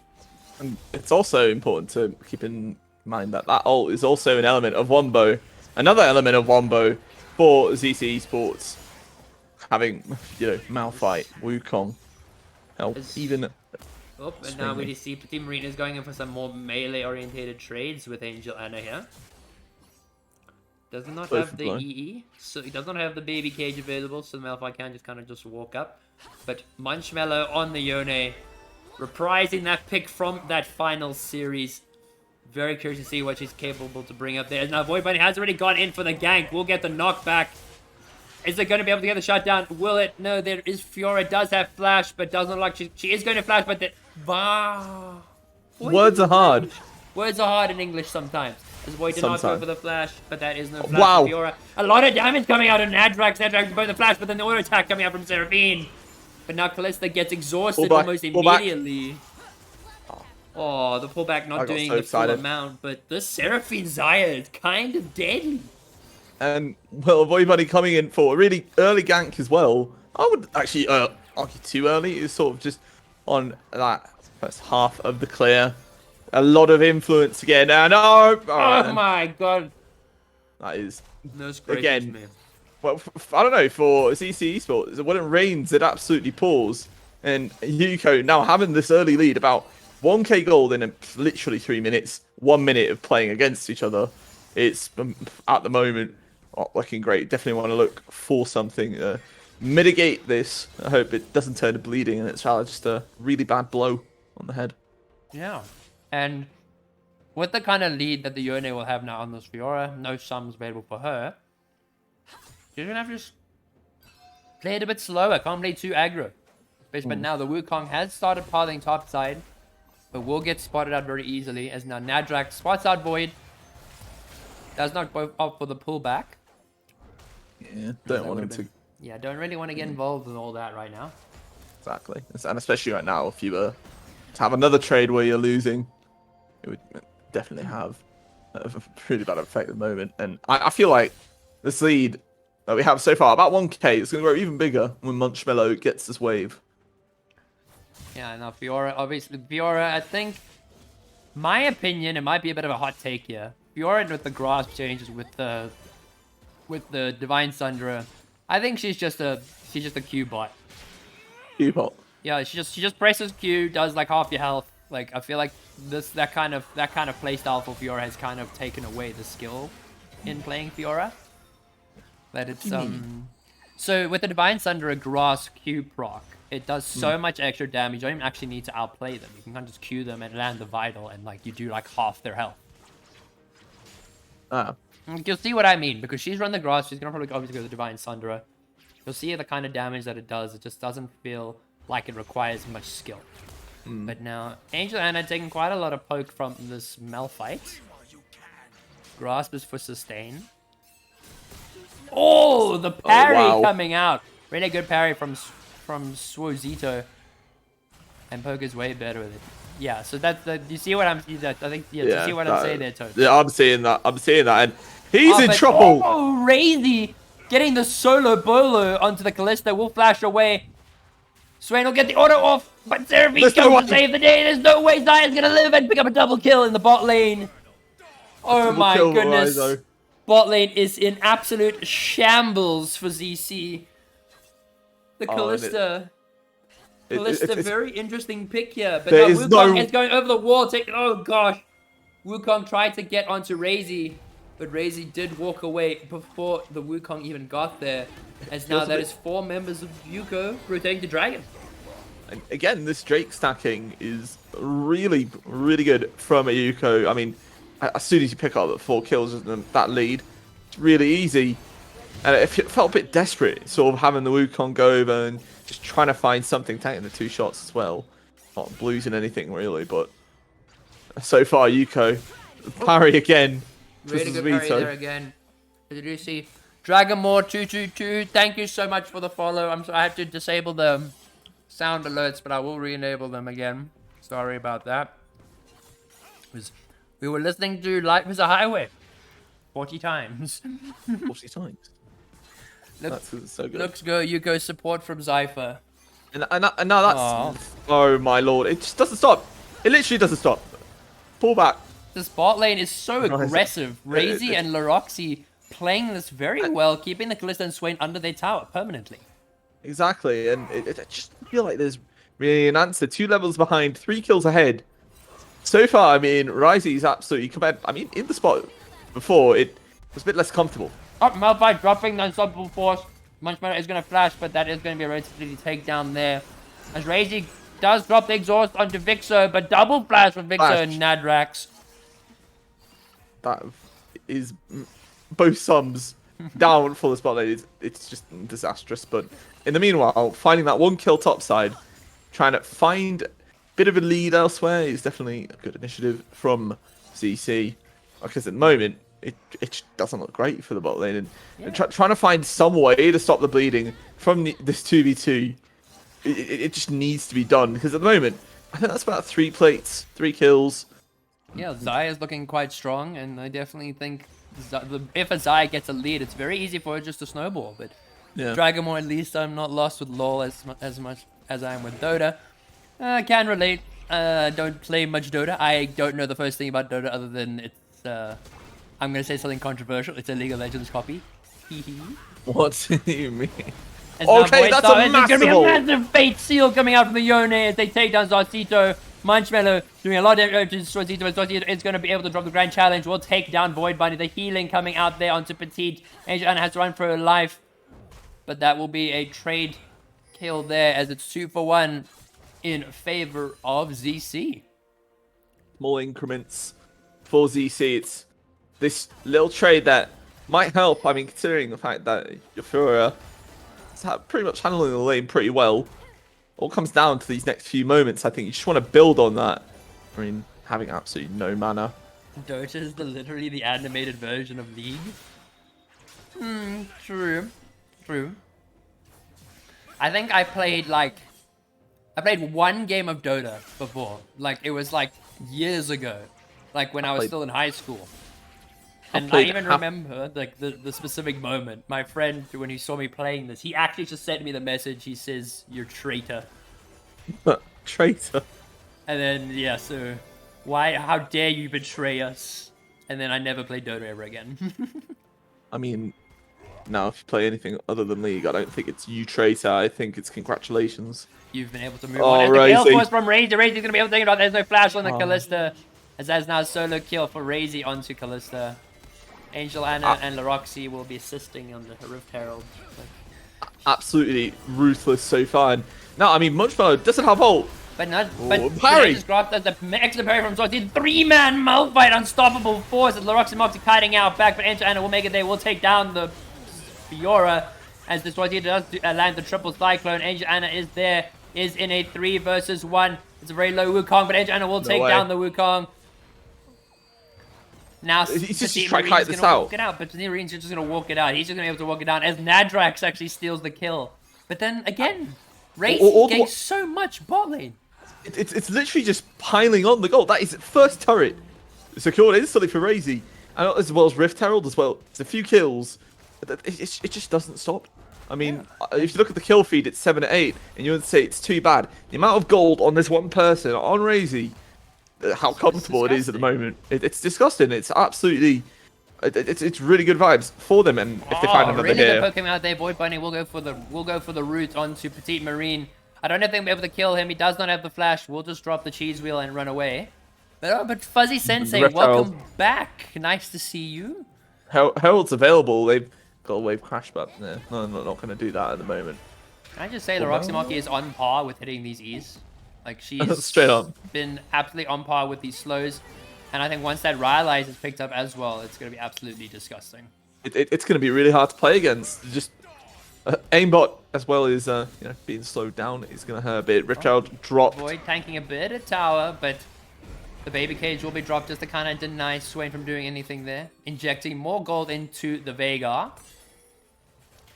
And it's also important to keep in mind that ult is also an element of Wombo. Another element of Wombo for ZC E-Sports. Having, Malphite, Wukong, help even... Oh, and now we see Team Marina is going in for some more melee-orientated trades with Angel Anna here. Does not have the EE, so he does not have the baby cage available, so the Malphite can just walk up. But Munchmello on the Yone, reprising that pick from that final series. Very curious to see what she's capable to bring up there. Now Void Bunny has already gone in for the gank. We'll get the knockback. Is it going to be able to get the shutdown? Will it? No, there is Fiora. Does have flash, but doesn't look like she is going to flash, but the... Words are hard. Words are hard in English sometimes. This boy did not go Sometime. for the flash, but that is no flash Wow. from Fiora. A lot of damage coming out of Nadrax. Nadrax both the flash, but then the auto attack coming out from Seraphine. But now Callista gets exhausted Pullback, almost pullback. immediately. Oh, the pullback I not got doing so the full excited. amount, but this Seraphine Zaya is kind of deadly. And, well, Boy Bunny coming in for a really early gank as well. I would actually argue too early. It's sort of just on that first half of the clear. A lot of influence again. And Oh my god. that is, No scrapes, again, man. well, I don't know, for ZC Esports, when it rains, it absolutely pours. And Youko now having this early lead, about 1k gold in literally 3 minutes, 1 minute of playing against each other. It's, at the moment, looking great. Definitely want to look for something. Mitigate this. I hope it doesn't turn to bleeding and it's just a really bad blow on the head. Yeah. And with the kind of lead that the Yone will have now on this Fiora, no sums available for her, you're going to have to just play it a bit slower. Can't play too aggro. But now the Wukong has started pathing top side, but will get spotted out very easily as now Nadrax spots out Void. Does not go opt for the pullback. Yeah, don't want him to. Yeah, don't really want to get involved in all that right now. Exactly. And especially right now, if you were to have another trade where you're losing, it would definitely have a really bad effect at the moment. And I feel like this lead that we have so far, about 1k, it's going to grow even bigger when Munchmello gets this wave. Yeah, now Fiora, obviously, Fiora, I think, my opinion, it might be a bit of a hot take here. Fiora with the grasp changes with the Divine Sundra, I think she's just a Q bot. Q-bot. Yeah, she just presses Q, does like half your health. Like I feel like that kind of playstyle for Fiora has kind of taken away the skill in playing Fiora. But it's so with the Divine Sundra grasp Q proc, it does so much extra damage. You don't even actually need to outplay them. You can kind of just Q them and land the vital, and like you do like half their health. You'll see what I mean, because she's run the grass. She's gonna probably obviously go the Divine Sundra. You'll see the kind of damage that it does. It just doesn't feel like it requires much skill. But now Angel Anna taking quite a lot of poke from this Malphite. Grasp is for sustain. Oh, the parry coming out. Really good parry from Swozito. And poke is way better with it. Yeah, so that's the. You see what I'm? I think. Yeah, you see what I'm saying there, Toad. Yeah, I'm seeing that. And he's in trouble. Oh, Razy getting the solo bolo onto the Callista will flash away. Swain will get the auto off, but Seraphine comes to save the day. There's no way Zaya's gonna live and pick up a double kill in the bot lane. Oh my goodness. Bot lane is in absolute shambles for ZC. The Callista. Callista, very interesting pick here. But now Wukong is going over the wall. Oh gosh. Wukong tried to get onto Razy, but Razy did walk away before the Wukong even got there. As now that is 4 members of Youko rotating to Dragon. And again, this Drake stacking is really, really good from a Youko. I mean, as soon as you pick up the 4 kills and that lead, it's really easy. And it felt a bit desperate, sort of having the Wukong go over and just trying to find something, taking the 2 shots as well. Not losing anything really, but so far Youko parry again. Really good parry there again. Did you see Dragonmore 222? Thank you so much for the follow. I'm sorry I had to disable the sound alerts, but I will re-enable them again. Sorry about that. We were listening to Life is a Highway 40 times. 40 times. That's so good. Looks good. Youko support from Zypher. And now that's... Oh my lord. It just doesn't stop. It literally doesn't stop. Pull back. This bot lane is so aggressive. Razy and Laroxy playing this very well, keeping the Callista and Swain under their tower permanently. Exactly. And it just feel like there's really an answer. 2 levels behind, 3 kills ahead. So far, I mean, Ryzy's absolutely compared. I mean, in the spot before, it was a bit less comfortable. Oh, Malphite dropping the unstoppable force. Munchmeadow is going to flash, but that is going to be a relatively takedown there. As Razy does drop the exhaust onto Vixo, but double flash from Vixo and Nadrax. That is both sums down for the spotlight. It's just disastrous. But in the meanwhile, finding that 1 kill topside, trying to find a bit of a lead elsewhere is definitely a good initiative from ZC. because at the moment it just doesn't look great for the bot lane, and trying to find some way to stop the bleeding from this 2v2. It just needs to be done, because at the moment I think that's about 3 plates, 3 kills. Yeah, Xayah is looking quite strong, and I definitely think if a Xayah gets a lead, it's very easy for her just to snowball. But Dragamore, at least I'm not lost with LoL as much as I am with Dota. I can relate. Don't play much Dota. I don't know the first thing about Dota other than it's. I'm gonna say something controversial. It's a League of Legends copy. What do you mean? Okay, that's a massive. There's gonna be a massive massive fate seal coming out from the Yone as they take down Zarcito. Munchmello doing a lot of damage to Zarcito, but Zarcito is going to be able to drop the Grand Challenge. We'll take down Void Bunny. The healing coming out there onto Petite. Angel Anna has to run for her life, but that will be a trade kill there as it's 2 for 1 in favor of ZC. Small increments for ZC. It's this little trade that might help. I mean, considering the fact that Yufura is pretty much handling the lane pretty well. All comes down to these next few moments. I think you just want to build on that. I mean, having absolutely no mana. Dota is literally the animated version of League. True. I think I played 1 game of Dota before. Like, it was like years ago. Like when I was still in high school. And I even remember like the specific moment. My friend, when he saw me playing this, he actually just sent me the message. He says, "You're traitor." Traitor. And then so how dare you betray us? And then I never played Dota ever again. I mean, now if you play anything other than League, I don't think it's you traitor. I think it's congratulations. You've been able to move on. And the kill force from Razy. Razy's gonna be able to take it out. There's no flash on the Kalista. As that's now solo kill for Razy onto Kalista. Angel Anna and Laroxy will be assisting on the Rift Herald. Absolutely ruthless so far. And now, I mean, Munchmello doesn't have ult. But not. Ooh, But parry. just dropped as the extra parry from Zorti. 3-man Malphite, unstoppable force. As Laroxy Moxie kiting out back, but Angel Anna will make it there. Will take down the Fiora. As the Zorti does land the triple cyclone. Angel Anna is there. Is in a 3 versus 1. It's a very low Wukong, but Angel Anna will take down the Wukong. Now, he's just trying to kite this out. Walk it out, but Marine's just going to walk it out. He's just going to be able to walk it down as Nadrax actually steals the kill. But then again, Razy getting so much bot lane. It's literally just piling on the gold. That is first turret secured instantly for Razy, and as well as Rift Herald as well. It's a few kills. It just doesn't stop. I mean, if you look at the kill feed, it's 7 to 8, and you would say it's too bad. The amount of gold on this one person on Razy. How comfortable it is at the moment. It's disgusting. It's absolutely... It's really good vibes for them, and if they find another really here... good Pokemon out there. Void Bunny will go for the route onto Petite Marine. I don't know if they'll be able to kill him. He does not have the flash. We'll just drop the cheese wheel and run away. But Fuzzy Sensei, welcome back. Nice to see you. Herald's available. They've got a wave crash, but no, I'm not going to do that at the moment. Can I just say Laroximaki is on par with hitting these E's? Like, she's straight on. Been absolutely on par with these slows. And I think once that Rylai's is picked up as well, it's going to be absolutely disgusting. It's going to be really hard to play against. Just aimbot as well as being slowed down is going to hurt a bit. Rift Herald dropped. Void tanking a bit at tower, but the baby cage will be dropped just to kind of deny Swain from doing anything there. Injecting more gold into the Veigar.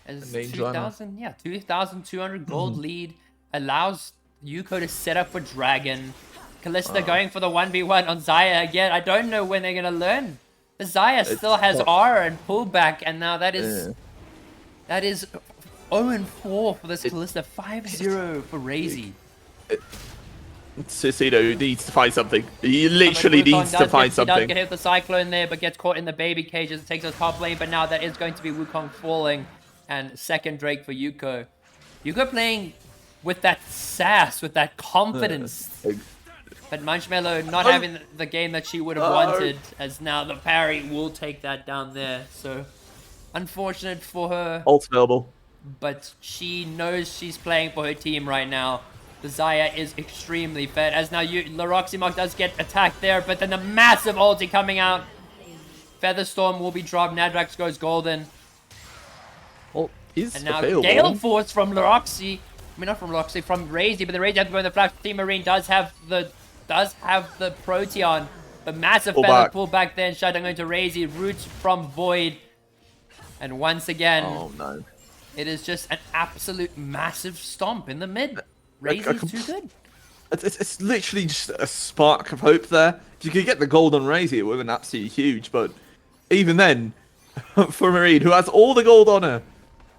As 2,200 gold lead allows Youko to set up for Dragon. Kalista going for the 1v1 on Xayah again. I don't know when they're going to learn. The Xayah still has R and pullback, and now that is 0-4 for this Kalista. 5-0 for Razy. Cicino needs to find something. He literally needs to find something. He does get hit with the Cyclone there, but gets caught in the baby cage as it takes us top lane. But now that is going to be Wukong falling. And second Drake for Youko. Youko playing with that sass, with that confidence. But Munchmello not having the game that she would have wanted, as now the parry will take that down there. So, unfortunate for her. Ult available. But she knows she's playing for her team right now. The Xayah is extremely fed, as now Laroximok does get attacked there, but then the massive ulti coming out. Featherstorm will be dropped, Nadrax goes golden. Well, he's and now available. Gale Force from Laroxy. I mean, not from Laroxy, from Razy, but the Razy has to go in the flash. Team Marine does have the Proteon. But massive Pull feather back. pull back then. Showdown going to Razy. Roots from Void. And once again, Oh no. it is just an absolute massive stomp in the mid. Razy's too good. It's literally just a spark of hope there. If you could get the gold on Razy, it would have been absolutely huge. But even then, for Marine, who has all the gold on her,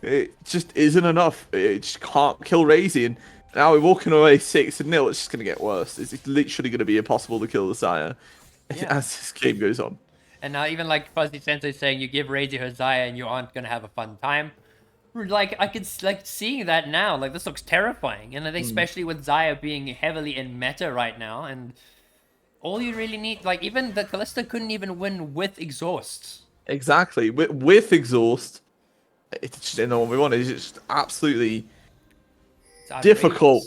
it just isn't enough. It just can't kill Razy. And now we're walking away 6-0. It's just going to get worse. It's literally going to be impossible to kill the Sire as this game goes on. And now even like Fuzzy Sensei saying you give Razy her Zaya and you aren't going to have a fun time. Like, I could, like, seeing that now, like, this looks terrifying. And I think especially with Zaya being heavily in meta right now. And all you really need, like, even the Kalista couldn't even win with Exhaust. Exactly. With Exhaust, it's just in the one we want. It's just absolutely difficult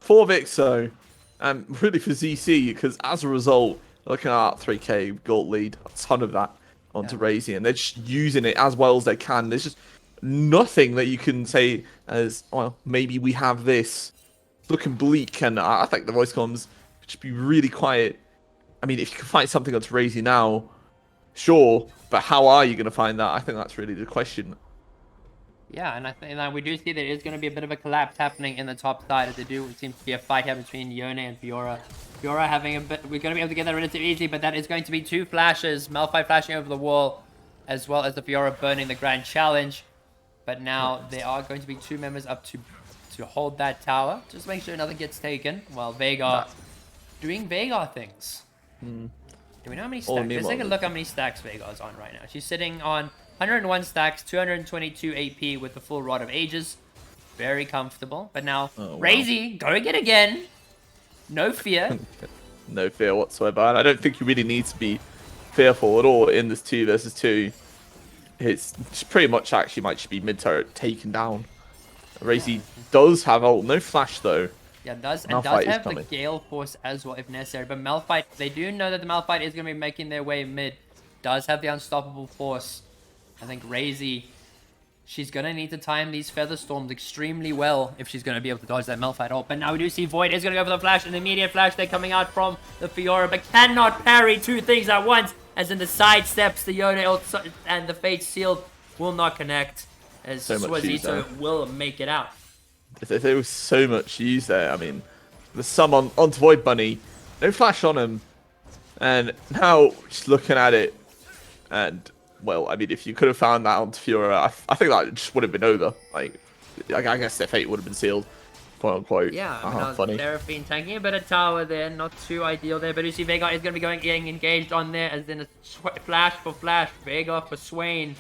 for Vixo and really for ZC, because as a result, looking at 3k gold lead, a ton of that onto Razy, and they're just using it as well as they can. There's just nothing that you can say as, well, maybe we have this. It's looking bleak, and I think the voice comms should be really quiet. I mean, if you can find something onto Razy now, sure, but how are you going to find that? I think that's really the question. Yeah, and I think we do see there is going to be a bit of a collapse happening in the top side, as there seems to be a fight here between Yone and Fiora. Fiora having a bit, we're going to be able to get that relatively easily, but that is going to be 2 flashes. Malphite flashing over the wall, as well as the Fiora burning the Grand Challenge. But now there are going to be 2 members up to hold that tower. Just make sure nothing gets taken, while Veigar doing Veigar things. Do we know how many stacks? Let's take a look how many stacks Veigar's on right now. She's sitting on 101 stacks, 222 AP with the full Rod of Ages. Very comfortable. But now, Razy, going it again. No fear. No fear whatsoever. And I don't think you really need to be fearful at all in this 2 versus 2. It's pretty much actually might just be mid-turret taken down. Razy does have ult. No flash, though. Yeah, does have the Gale Force as well, if necessary. But Malphite, they do know that the Malphite is going to be making their way mid. Does have the Unstoppable Force. I think Razy, she's going to need to time these Feather Storms extremely well if she's going to be able to dodge that Malphite ult. But now we do see Void is going to go for the flash, and the immediate flash they're coming out from the Fiora, but cannot parry 2 things at once, as in the side steps, the Yone ult and the Fate Shield will not connect, as Swazito will make it out. There was so much use there. I mean, the sum onto Void Bunny, no flash on him, and now just looking at it, and well, I mean, if you could have found that onto Fiora, I think that just would have been over. Like, I guess their fate would have been sealed, quote unquote. Yeah, I mean, funny. Seraphine tanking a bit of tower there, not too ideal there, but you see Veigar is going to be getting engaged on there, as in a flash for flash, Veigar for Swain.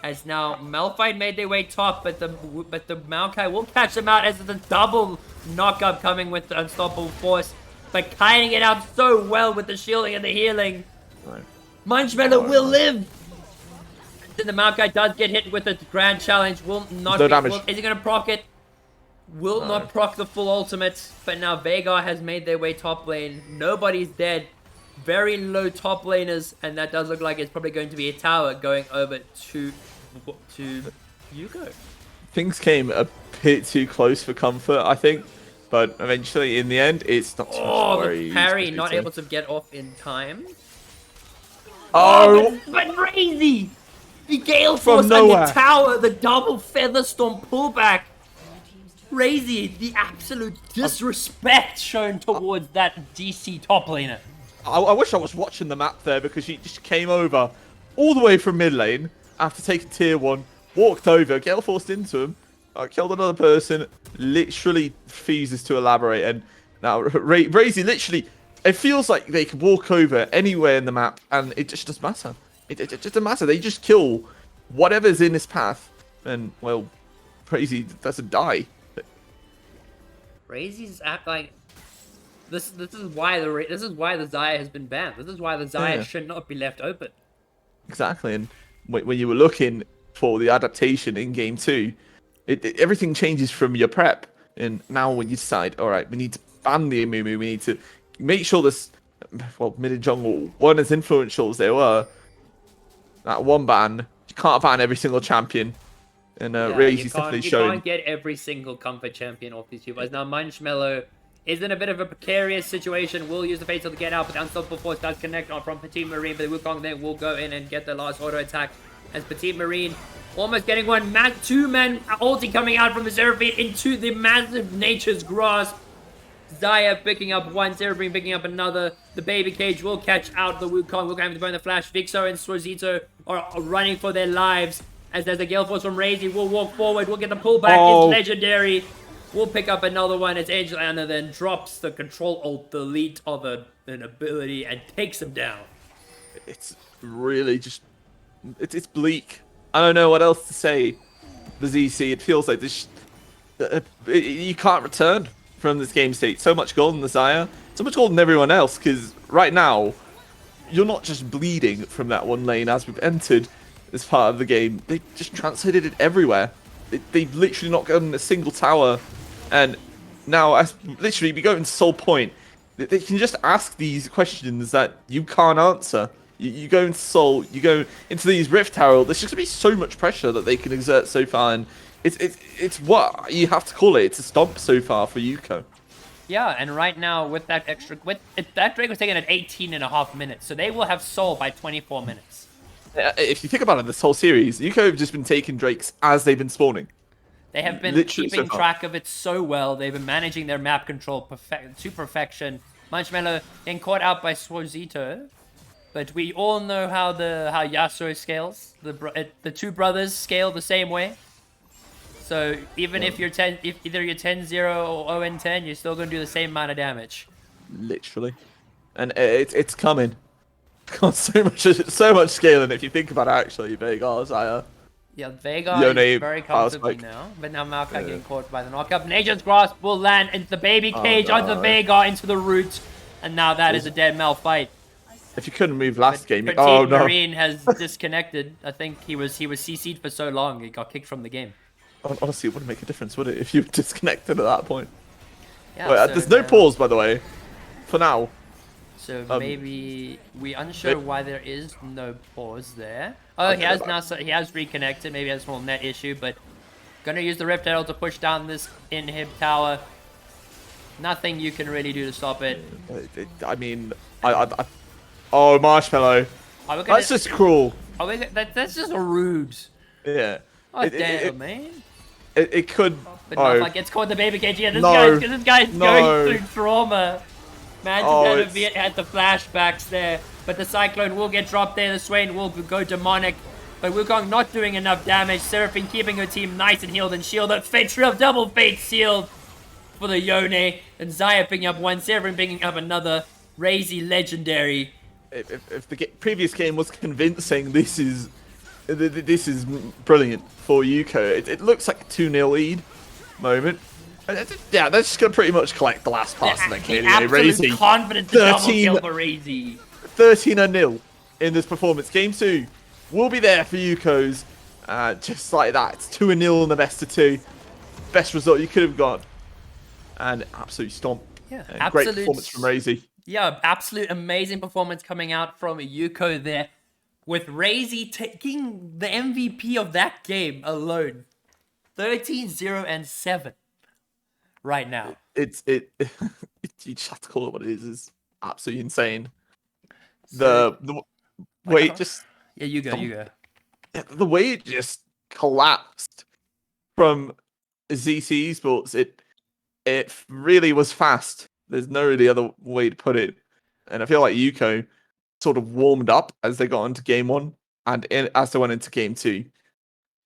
As now Malphite made their way top, but the Maokai will catch them out, as the double knock-up coming with the Unstoppable Force, but kiting it out so well with the shielding and the healing. Right. Munchmeadow will live. Then the Maokai does get hit with a Grand Challenge. Will not. Is he going to proc it? Will not proc the full ultimate. But now Veigar has made their way top lane. Nobody's dead. Very low top laners, and that does look like it's probably going to be a tower going over to Youko. Things came a bit too close for comfort, I think, but eventually, in the end, it's not too much the parry not able to get off in time. Oh, but Razy! The Gale Force and the tower, the double Feather Storm pullback. Razy, the absolute disrespect shown towards that DC top laner. I wish I was watching the map there, because she just came over all the way from mid lane after taking tier 1, walked over, Gale forced into him, killed another person, literally refuses to elaborate, and now Razy literally, it feels like they can walk over anywhere in the map and it just doesn't matter. It just doesn't matter. They just kill whatever's in his path, and well, Razy doesn't die. Razy's like this is why the Zaya has been banned. This is why the Zaya should not be left open. Exactly, and when you were looking for the adaptation in game 2, everything changes from your prep, and now when you decide, all right, we need to ban the Amumu, we need to make sure this, well, mid and jungle weren't as influential as they were. That one ban, you can't ban every single champion, and Razy's definitely showing. You can't get every single comfort champion off these two guys. Now Munchmeadow is in a bit of a precarious situation. Will use the fatal to get out, but the unstoppable force does connect on from Petite Marine, but the Wukong then will go in and get the last auto attack as Petite Marine almost getting one two-man ulti coming out from the Seraphine into the massive Nature's Grasp. Zaya picking up one, Seraphine picking up another. The baby cage will catch out the Wukong. We're going to burn the flash. Vixo and Swazito are running for their lives as there's a Gale Force from Razy. We'll walk forward. We'll get the pullback. It's legendary. We'll pick up another one. It's Angel Anna then drops the control alt delete of an ability and takes him down. It's really just... It's bleak. I don't know what else to say. The ZC, it feels like this... you can't return from this game state. So much gold in the Zaya. So much gold in everyone else, because right now, you're not just bleeding from that one lane as we've entered this part of the game. They just translated it everywhere. They've literally not gotten a single tower. And now, as literally, we go into Soul Point. They can just ask these questions that you can't answer. You go into Soul, you go into these Rift Herald. There's just gonna be so much pressure that they can exert so far, and it's what you have to call it. It's a stomp so far for Youko. Yeah, and right now with that extra, that Drake was taken at 18.5 minutes, so they will have Soul by 24 minutes. If you think about it, this whole series, Youko have just been taking Drakes as they've been spawning. They have been Literally keeping so far. track of it so well. They've been managing their map control to perfection. Munchmello getting caught out by Swazito, but we all know how Yasuo scales. The two brothers scale the same way. So even if you're either you're 10-0 or 0-10, you're still gonna do the same amount of damage. Literally, and it's coming. God, so much scaling if you think about it. Actually, Veigar, Zaya. Yeah, Veigar Yone, is very comfortably Spike. now, but now Maokai getting caught by the knockup. Nature's Grasp will land into the baby cage onto Veigar into the root, and now that is a dead Mal fight. If you couldn't move last game, Petite oh no. Marine has disconnected. I think he was CC'd for so long he got kicked from the game. Honestly, it wouldn't make a difference, would it, if you were disconnected at that point? Yeah, Wait, so there's no now- pause, by the way, for now. So maybe we unsure why there is no pause there. Oh, he has now. He has reconnected. Maybe he has a small net issue, but gonna use the Rift Herald to push down this inhib tower. Nothing you can really do to stop it. I mean, oh, Marshmallow. Are we gonna, That's just cruel. are we, that's just a rude. Yeah. Oh damn, man. It could. But Oh, Malphite gets caught in the baby cage. Yeah, this No. guy's No. going through trauma. Man, Oh, had the flashbacks there, but the Cyclone will get dropped there. The Swain will go demonic, but Wukong not doing enough damage. Seraphine keeping her team nice and healed and shielded. Fate Shrill, double Fate sealed for the Yone, and Zaya picking up one. Seraphine picking up another. Razy legendary. if the previous game was convincing, this is brilliant for Youko. It looks like a 2-0 lead moment. Yeah, they're just gonna pretty much collect the last pass and then clearly Absolute Razy. confidence to double 13 kill for Razy. 13-0 in this performance. Game 2 will be there for Yuko's. Just like that. It's 2-0 in the best of 2. Best result you could have got. And absolute stomp. Yeah, Great absolute performance from Razy. Yeah, absolute amazing performance coming out from Youko there, with Razy taking the MVP of that game alone. 13-0-7 right now. You just have to call it what it is. It's absolutely insane. The way it just Yeah, you go. the way it just collapsed from ZC E-Sports, it really was fast. There's no really other way to put it. And I feel like Youko sort of warmed up as they got into game 1, and as they went into game 2,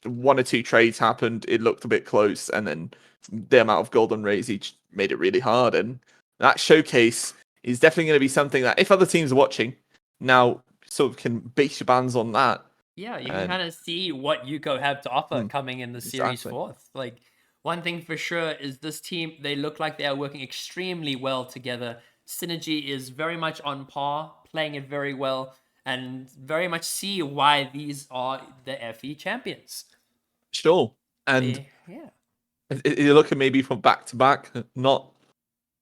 1 or 2 trades happened. It looked a bit close, and then the amount of gold on Razy made it really hard. And that showcase is definitely going to be something that if other teams are watching now, sort of can base your bands on that. Yeah, you can kind of see what Youko have to offer coming in the series Exactly. fourth. Like, one thing for sure is this team, they look like they are working extremely well together. Synergy is very much on par, playing it very well, and very much see why these are the FE champions. Sure. And Yeah. you're looking maybe from back to back, not.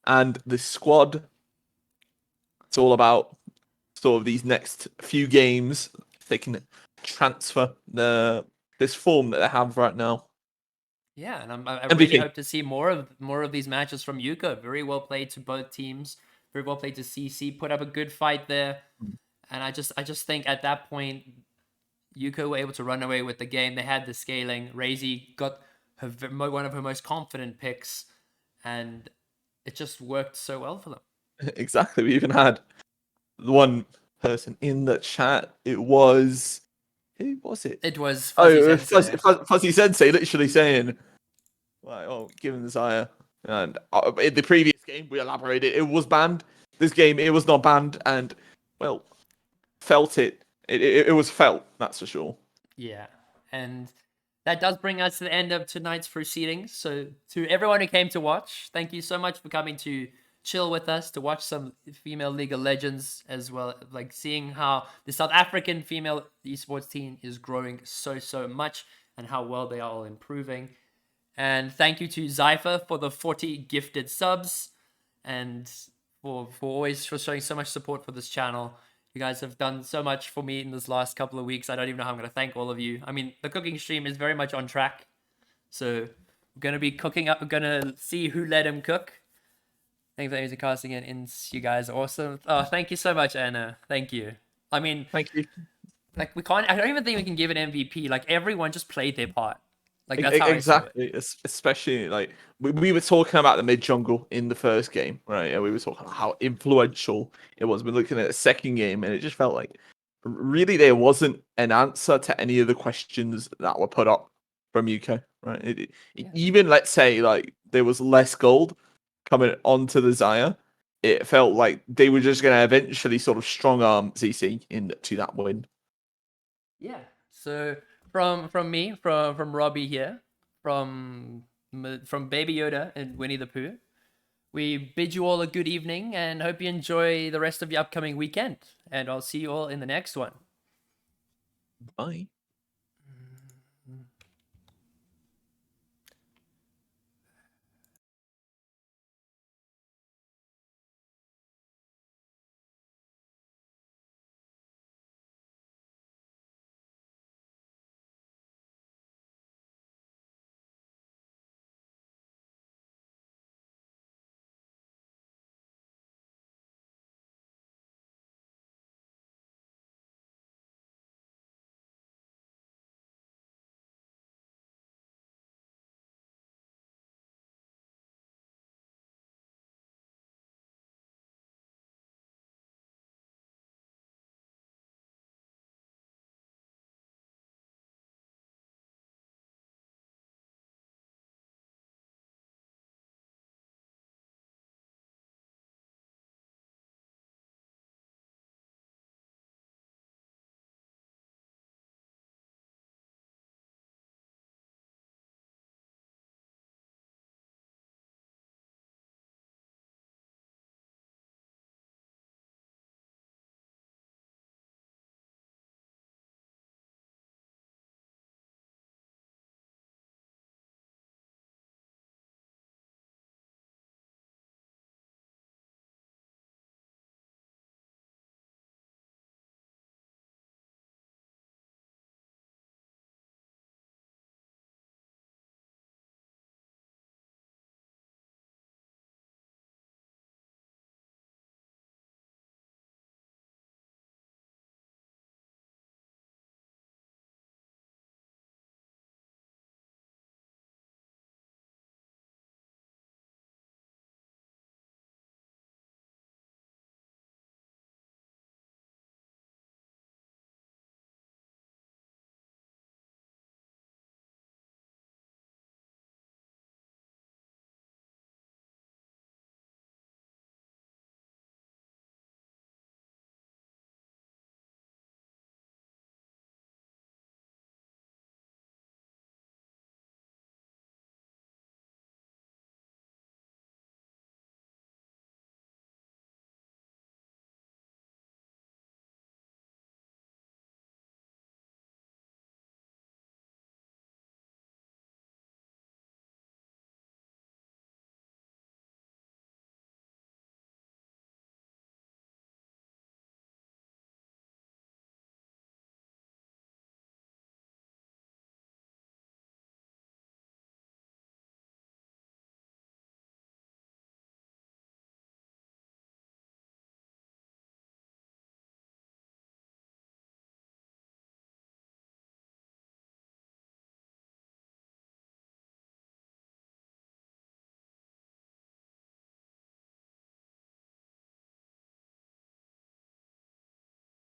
And the squad, it's all about sort of these next few games. If they can transfer this form that they have right now. Yeah, and I really MVP. hope to see more of these matches from Youko. Very well played to both teams. Very well played to CC. Put up a good fight there, and I just think at that point, Youko were able to run away with the game. They had the scaling. Razy got one of her most confident picks, and it just worked so well for them. Exactly. We even had one person in the chat. It was who was it? It was Fuzzy Sensei. Fuzzy Sensei literally saying, like, oh, given the Zaya. And in the previous game, we elaborated, it was banned. This game, it was not banned. And, well, felt it. It was felt, that's for sure. Yeah. And that does bring us to the end of tonight's proceedings. So to everyone who came to watch, thank you so much for coming to chill with us, to watch some female League of Legends as well, like seeing how the South African female esports team is growing so much and how well they are all improving. And thank you to Zypher for the 40 gifted subs and for always showing so much support for this channel. You guys have done so much for me in this last couple of weeks. I don't even know how I'm going to thank all of you. I mean, the cooking stream is very much on track. So we're going to be cooking up. We're going to see who let him cook. Thanks for music casting and you guys are awesome. Oh, thank you so much, Anna. Thank you. I mean, thank you. Like I don't even think we can give an MVP. Like everyone just played their part. Like that's how exactly. I saw it. Especially like we were talking about the mid jungle in the first game, right? And we were talking about how influential it was. We're looking at the second game, and it just felt like really there wasn't an answer to any of the questions that were put up from UK, right? Even let's say like there was less gold coming onto the Zaya, it felt like they were just going to eventually sort of strong arm ZC into that win. Yeah. So from me, from Robbie here, from Baby Yoda and Winnie the Pooh, we bid you all a good evening and hope you enjoy the rest of your upcoming weekend. And I'll see you all in the next one. Bye.